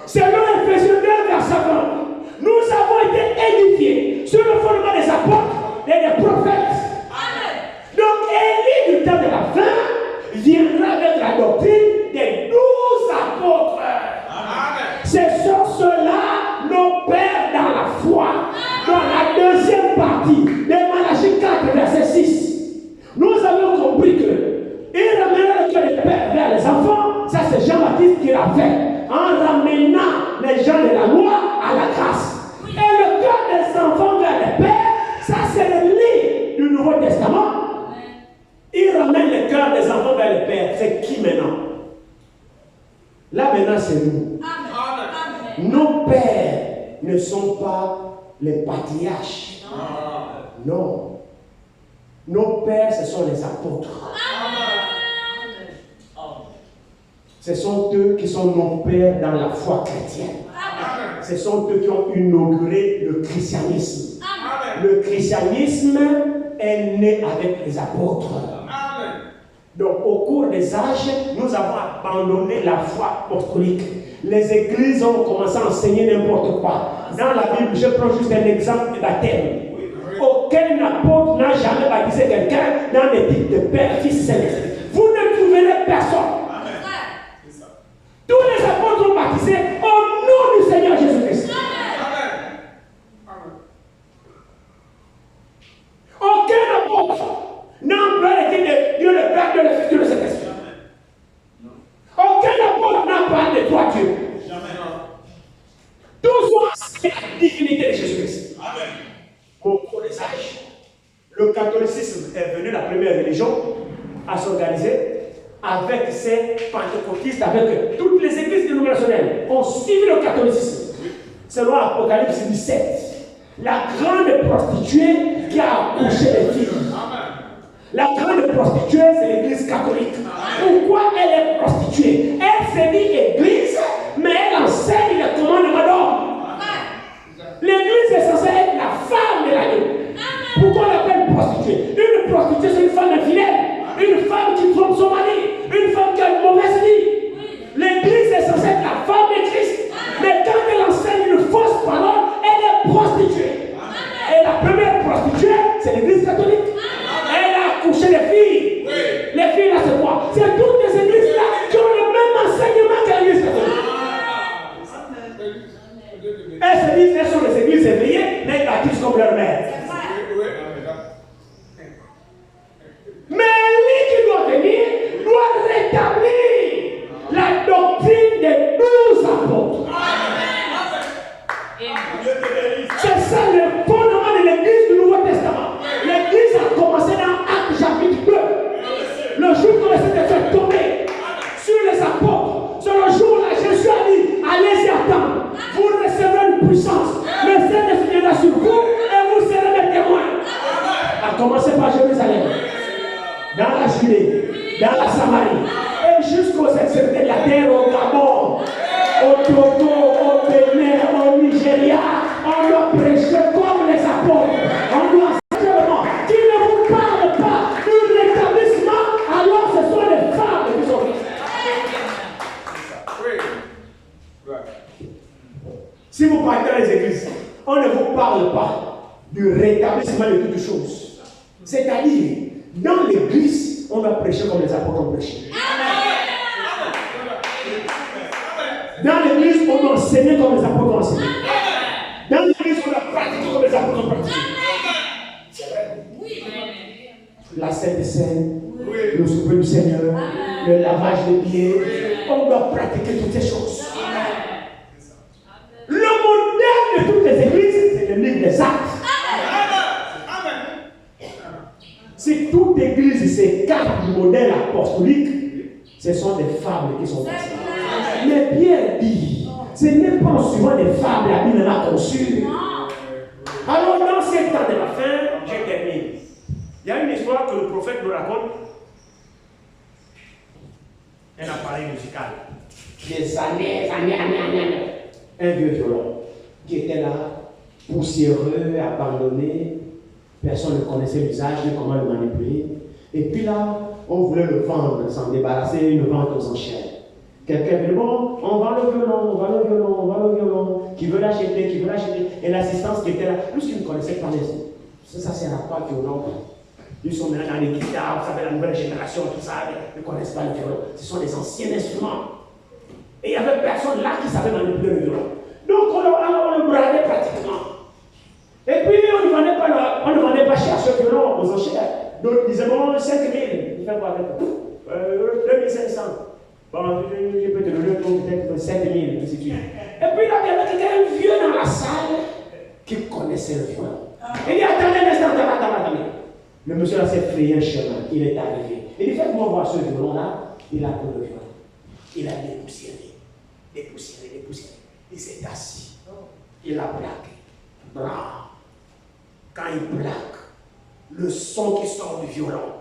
Selon Ephésiens 2, verset 20, nous avons été édifiés sur le fondement des apôtres et des prophètes. Amen. Donc Élie du temps de la fin viendra avec la doctrine des 12 apôtres. Amen. Ce sont ceux-là nos pères dans la foi. Dans la deuxième partie de Malachie 4, verset 6, nous avons compris que il ramènera le cœur des pères vers les enfants. Ça, c'est Jean-Baptiste qui l'a fait en ramenant les gens de la loi à la grâce. Et le cœur des enfants vers les pères, ça, c'est le lit du Nouveau Testament. Il ramène le cœur des enfants vers les pères. C'est qui maintenant? Là, maintenant, c'est nous. Amen. Nos pères ne sont pas les patriarches. Non. Nos pères, ce sont les apôtres. Ce sont eux qui sont nos pères dans la foi chrétienne. Ce sont eux qui ont inauguré le christianisme. Le christianisme est né avec les apôtres. Donc, au cours des âges, nous avons abandonné la foi apostolique. Les églises ont commencé à enseigner n'importe quoi. Dans la Bible, je prends juste un exemple de baptême. Aucun apôtre n'a jamais baptisé quelqu'un dans les titres de Père, Fils, Saint-Esprit. Vous ne trouverez personne. Tous les apôtres ont baptisé au nom du Seigneur Jésus-Christ. Aucun apôtre n'a employé les titres de Dieu le Père, Dieu le Fils, Dieu le Saint-Esprit. Aucun apôtre n'a parlé de toi, Dieu. Tous ont enseigné la divinité de Jésus-Christ. Au cours des âges, le catholicisme est devenu la première religion à s'organiser avec ses pentecôtistes, avec toutes les églises dénominationnelles ont suivi le catholicisme. Selon Apocalypse 17, la grande prostituée qui a accouché les filles. La grande prostituée, c'est l'église catholique. Pourquoi elle est prostituée? Elle se dit église, mais elle enseigne les commandements d'homme. L'église est censée être la femme de l'année. Pourquoi on l'appelle prostituée? Une prostituée, c'est une femme infidèle, une femme qui trompe son mari, une femme qui a une mauvaise vie. L'église est censée être la femme de Christ. Mais quand elle enseigne une fausse parole, elle est prostituée. Et la première prostituée, c'est l'église catholique. Elle a accouché les filles. Les filles là, c'est quoi? C'est toutes les églises là qui ont le même enseignement que l'église catholique. Elles se disent, elles sont les églises éveillées, mais elles baptisent comme leur mère. Mais lui qui doit venir doit rétablir la doctrine des 12 apôtres. C'est ça le fondement de l'église du Nouveau Testament. L'église a commencé dans Actes chapitre 2. Le jour où elle s'était fait tomber sur les apôtres, c'est le jour où Jésus a dit, allez-y attendre. Vous recevrez une puissance. Le Saint-Esprit viendra sur vous et vous serez mes témoins. A commencer par Jérusalem, dans la Judée, dans la Samarie, et jusqu'aux extrémités de la terre, au Gabon, au Togo, au Bénin, au Nigeria. On doit prêcher comme les apôtres. On doit seulement qui ne vous parle pas du rétablissement, alors ce sont les femmes qui sont faites. Si vous partez dans les églises, on ne vous parle pas du rétablissement de toutes choses. C'est-à-dire, dans l'église, on doit prêcher comme les apôtres ont prêché. Dans l'église, on doit enseigner comme les apôtres ont enseigné. Dans l'église, on doit pratiquer comme les apôtres ont pratiqué. C'est vrai. La Sainte Seine, le souper du Seigneur, le lavage des pieds, on doit pratiquer toutes ces choses. Le modèle de toutes les églises, c'est le livre des Actes. Si toute église s'écarte du modèle apostolique, ce sont des fables qui sont passées. Mais Pierre dit, ce n'est pas en suivant des fables la Bible l'a conçue. Alors dans ces temps de la fin, je termine. Il y a une histoire que le prophète nous raconte. Un appareil musical. Des années. Un vieux violon qui était là, poussiéreux, abandonné. Personne ne connaissait l'usage, ni comment le manipuler. Et puis là, on voulait le vendre, s'en débarrasser, une vente aux enchères. Quelqu'un dit, bon, on vend le violon. Qui veut l'acheter. Et l'assistance qui était là, puisqu'ils ne connaissaient pas les... Ça sert à quoi le violon? Ils sont maintenant dans les guitares, vous savez, la nouvelle génération, tout ça, ils ne connaissent pas le violon. Ce sont des anciens instruments. Et il n'y avait personne là qui savait manipuler le violon. Donc on le bradait pratiquement. Et puis on ne vendait pas cher ce violon aux enchères. Donc ils disaient, bon, 5 000, il fait quoi avec 2 500. Bon, je peux te donner peut-être 7 000, ainsi de suite. Et puis là, il y avait quelqu'un vieux dans la salle qui connaissait le violon. Il dit, attendez un instant, attendez. Le monsieur là s'est frayé un chemin, il est arrivé. Il dit, faites-moi voir ce violon-là. Il a pris le violon. Il a dépoussiéré. Il s'est assis. Il a plaqué. Blanc. Quand il plaque, le son qui sort du violon.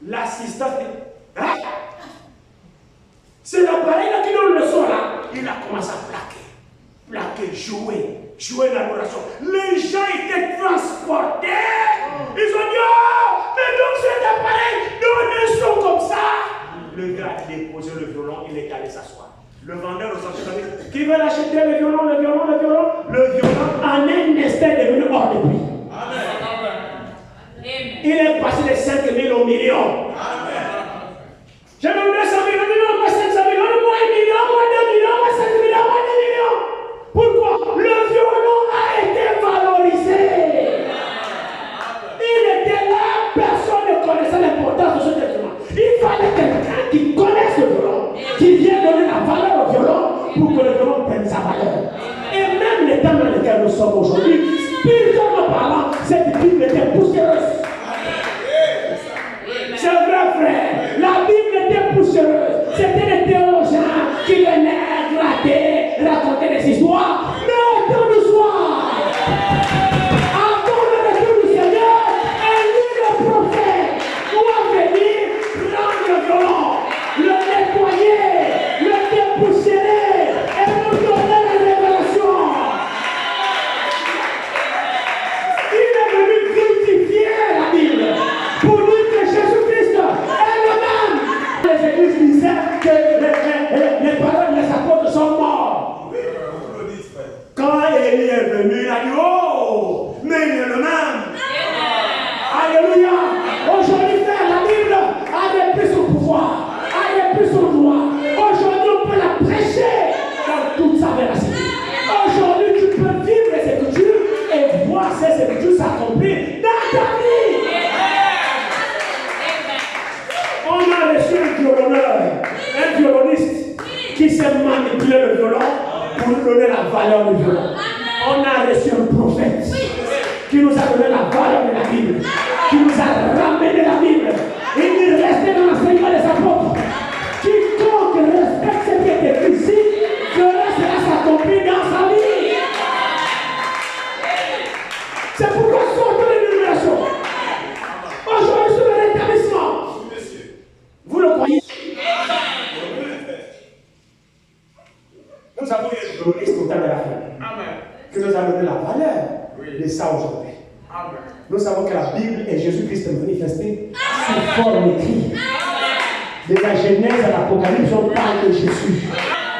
L'assistant dit, hein? C'est l'appareil là qui donne le son là. Il a commencé à plaquer, jouer l'adoration. Les gens étaient transportés. Ils ont dit, oh, mais donc cet appareil donne un son comme ça. Le gars a déposé le violon, il est allé s'asseoir. Le vendeur aux enchères a dit, qui veut l'acheter le violon? Le violon en un instant est devenu hors de prix. Il est passé de 5 000 au million. J'ai même 200 000, non, pas 500 000, moi 1 million, moi 2 millions, moi 5 millions, moi 2 millions. Pourquoi? Le violon a été valorisé. Il était là, personne ne connaissait l'importance de ce instrument. Il fallait quelqu'un qui connaisse le violon, qui vienne donner la valeur au violon pour que le violon prenne sa valeur. Et même les temps dans lesquels nous sommes aujourd'hui, spirituellement parlant, cette Bible était poussiéreuse. C'est vrai, frère. La Bible était poussiéreuse. C'était des théologiens qui venaient gratter, raconter des histoires. Mais autant de soir, avant le retour du Seigneur, un prophète doit venir prendre le violon, le nettoyer, le dépoussiérer et nous donner la révélation. Il est venu crucifier la Bible pour dire que Jésus-Christ est le même. Les églises disaient que les paroles des apôtres sont morts. Quand Élie est venu, il a dit, oh, mais il est le même. Alléluia. Aujourd'hui, frère, la Bible a repris son pouvoir, a repris son droit. Aujourd'hui, on peut la prêcher dans toute sa véracité. Aujourd'hui, tu peux vivre les Écritures et voir ces Écritures s'accomplir dans ta vie. On a reçu un violonneur, un violoniste qui sait manipuler le violon pour nous donner la valeur du violon. On a reçu un prophète qui nous a donné la valeur de la Bible, qui nous a ramené la Bible. Il dit restez dans l'enseignement des apôtres. Quiconque respecte ce qui est écrit ici, cela s'accomplir dans sa vie. C'est pourquoi sortons de l'illumination. Aujourd'hui, sur le rétablissement. Vous le croyez? Nous avons eu un violoniste au temps de la fin qui nous a donné la valeur de ça aujourd'hui. Nous savons que la Bible est Jésus-Christ manifesté sous forme écrite. De la Genèse à l'Apocalypse, on parle de Jésus.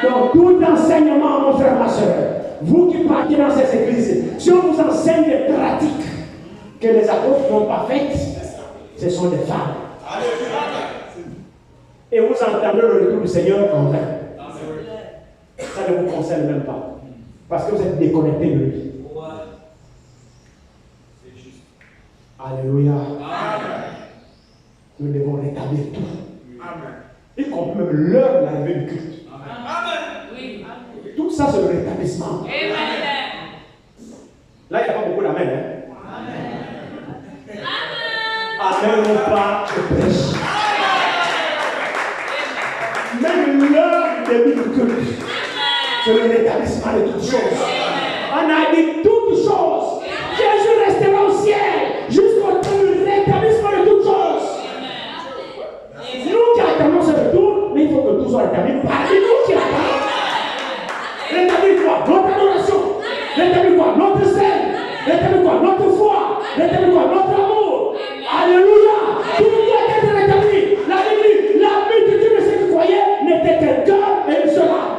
Donc, tout enseignement, mon frère, ma soeur, vous qui partez dans ces églises, si on vous enseigne des pratiques que les apôtres n'ont pas faites, ce sont des femmes. Et vous entendez le retour du Seigneur en vain. Ça ne vous concerne même pas. Parce que vous êtes déconnecté de lui. Alléluia. Nous devons rétablir tout. Y compris même l'heure de l'arrivée du culte. Tout ça, c'est le rétablissement. Là, il n'y a pas beaucoup d'amen. Amen ou pas, je prêche. Même l'heure du début du culte, c'est le rétablissement de toutes choses. On a dit toutes choses. Jésus restera au ciel jusqu'au temps du rétablissement de toutes choses. Nous qui attendons ce retour, mais il faut que tout soit rétabli parmi nous qui attendons. Rétablir quoi? Notre adoration. Rétablir quoi? Notre scène. Rétablir quoi? Notre foi. Rétablir quoi? Notre amour. Alléluia. Tout doit être rétabli. La Bible, la multitude de ceux qui croyaient n'était qu'un cœur et une seule âme.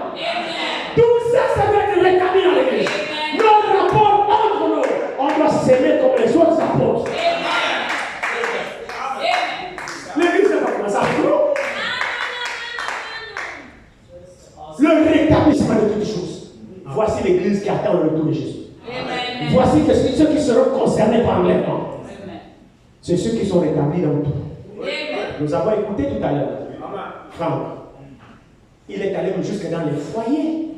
Tout ça, ça doit être rétabli dans l'église. Notre rapport entre nous, on doit s'aimer comme les autres apôtres. L'église n'a pas commencé avec nous. Le rétablissement de toutes choses. Voici l'église qui attend le retour de Jésus. Voici que ceux qui seront concernés par l'enlèvement. C'est ceux qui sont rétablis dans tout. Nous avons écouté tout à l'heure. Franck. Il est allé jusque dans les foyers.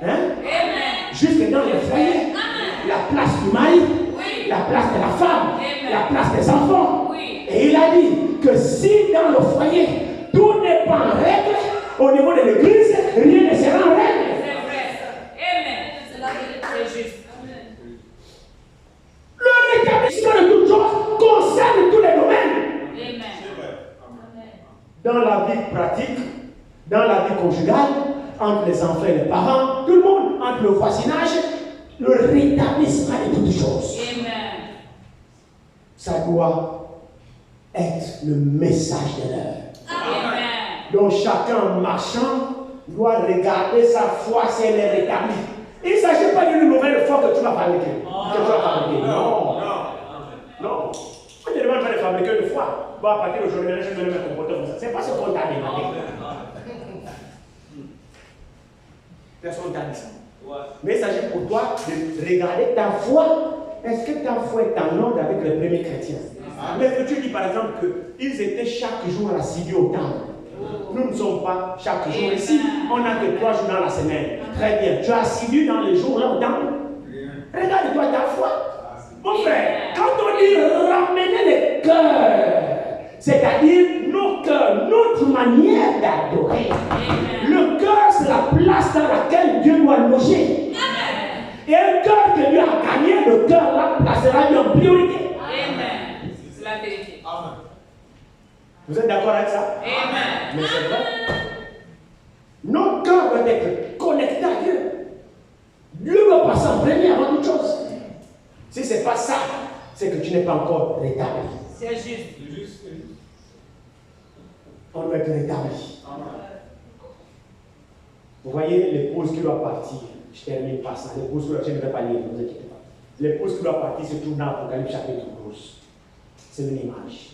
Hein? Jusque dans les foyers. La place du mari, la place de la femme, la place des enfants. Et il a dit que si dans le foyer, tout n'est pas en règle, au niveau de l'église, rien ne sera en règle. Le rétablissement de toute dans la vie conjugale, entre les enfants et les parents, tout le monde, entre le voisinage, le rétablissement de toutes choses. Amen. Ça doit être le message de l'heure. Amen. Donc chacun marchant doit regarder sa foi si elle est rétablie. Il ne s'agit pas d'une nouvelle foi que tu vas fabriquer. Non. Non. On ne demande pas de fabriquer une foi. Bon, à partir d'aujourd'hui, je vais me comporter comme ça. Ce n'est pas ce qu'on t'a demandé. Personne t'a dit ça. Mais il s'agit pour toi de regarder ta foi. Est-ce que ta foi est en ordre avec les premiers chrétiens? Mais que tu dis par exemple qu'ils étaient chaque jour assidus au temple. Nous ne sommes pas chaque jour ici. On n'a que 3 jours dans la semaine. Très bien. Tu es assidu dans les jours là au temple. Regarde-toi ta foi. Mon frère, quand on dit ramener les cœurs, c'est-à-dire nos cœurs, notre manière d'adorer. Le cœur, c'est la place dans laquelle Dieu doit loger. Et un cœur que Dieu a gagné, le cœur là placera Dieu en priorité. Amen. C'est la vérité. Vous êtes d'accord avec ça? Amen. Mais c'est vrai. Nos cœurs doivent être connectés à Dieu. Dieu doit passer en premier avant toute chose. Si ce n'est pas ça, c'est que tu n'es pas encore rétabli. C'est juste. On doit être rétabli. Vous voyez l'épouse qui doit partir. Je termine par ça. L'épouse qui doit partir, je ne vais pas lire, ne vous inquiétez pas. L'épouse qui doit partir se trouve dans l'Apocalypse chapitre 12. C'est une image.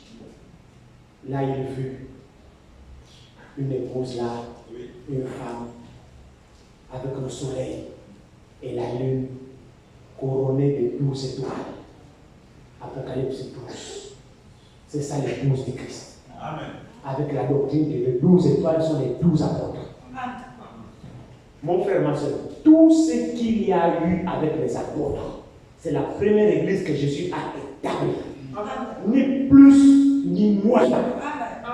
Là, il vu une épouse là, une femme, avec le soleil et la lune couronnée de 12 étoiles. Apocalypse 12. C'est ça l'épouse du Christ. Amen. Avec la doctrine que les 12 étoiles sont les 12 apôtres. Mon frère, ma soeur, tout ce qu'il y a eu avec les apôtres, c'est la première église que Jésus a établie. Ni plus, ni moins.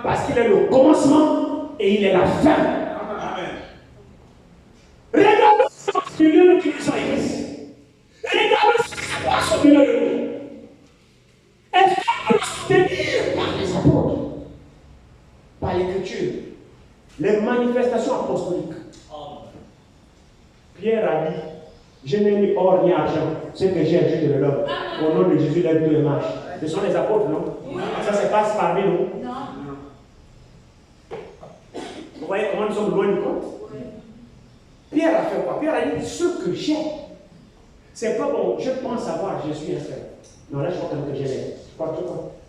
Parce qu'il est le commencement et il est la fin. Amen. Regarde ce milieu de Christ. Regarde ce qui se passe au milieu de nous. Est-ce qu'on peut se tenir par les apôtres, par l'écriture, les manifestations apostoliques? Pierre a dit, je n'ai ni or ni argent, ce que j'ai, je te le donne. Au nom de Jésus, lève-toi et marche. Ce sont les apôtres, non? Ça se passe parmi nous. Vous voyez comment nous sommes loin du compte? Pierre a fait quoi? Pierre a dit, ce que j'ai, c'est pas bon, je pense avoir, je suis un frère. Non, là, je crois que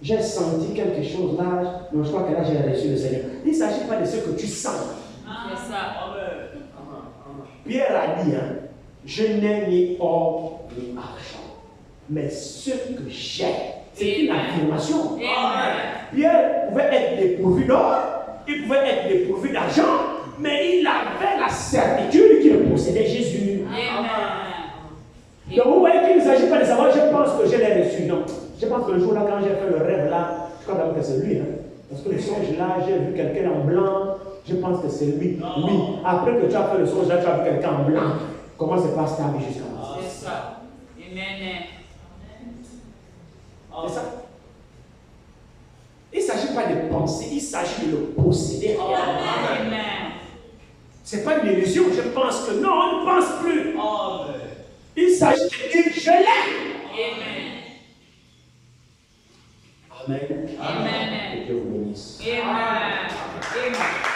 j'ai senti quelque chose là, non, je crois que là, j'ai reçu le Seigneur. Il ne s'agit pas de ce que tu sens. C'est ça. Pierre a dit, hein, je n'ai ni or ni argent, mais ce que j'ai, c'est une affirmation. Pierre pouvait être dépourvu d'or, il pouvait être dépourvu d'argent, mais il avait la certitude qu'il possédait Jésus. Donc vous voyez qu'il ne s'agit pas de savoir, je pense que je l'ai reçu. Non, je pense que le jour là, quand j'ai fait le rêve là, je crois que c'est lui. Hein, parce que le songe là, j'ai vu quelqu'un en blanc. Je pense que c'est lui. Oui. Après que tu as fait le songe là, tu as vu quelqu'un en blanc. Comment se passe ta vie jusqu'à maintenant? C'est ça. Amen. C'est ça. Il ne s'agit pas de penser, il s'agit de le posséder. Amen. Ce n'est pas une illusion. Je pense que non, on ne pense plus. Il s'agit de dire je l'ai. Amen. Amen. Que Dieu vous bénisse. Amen. Amen.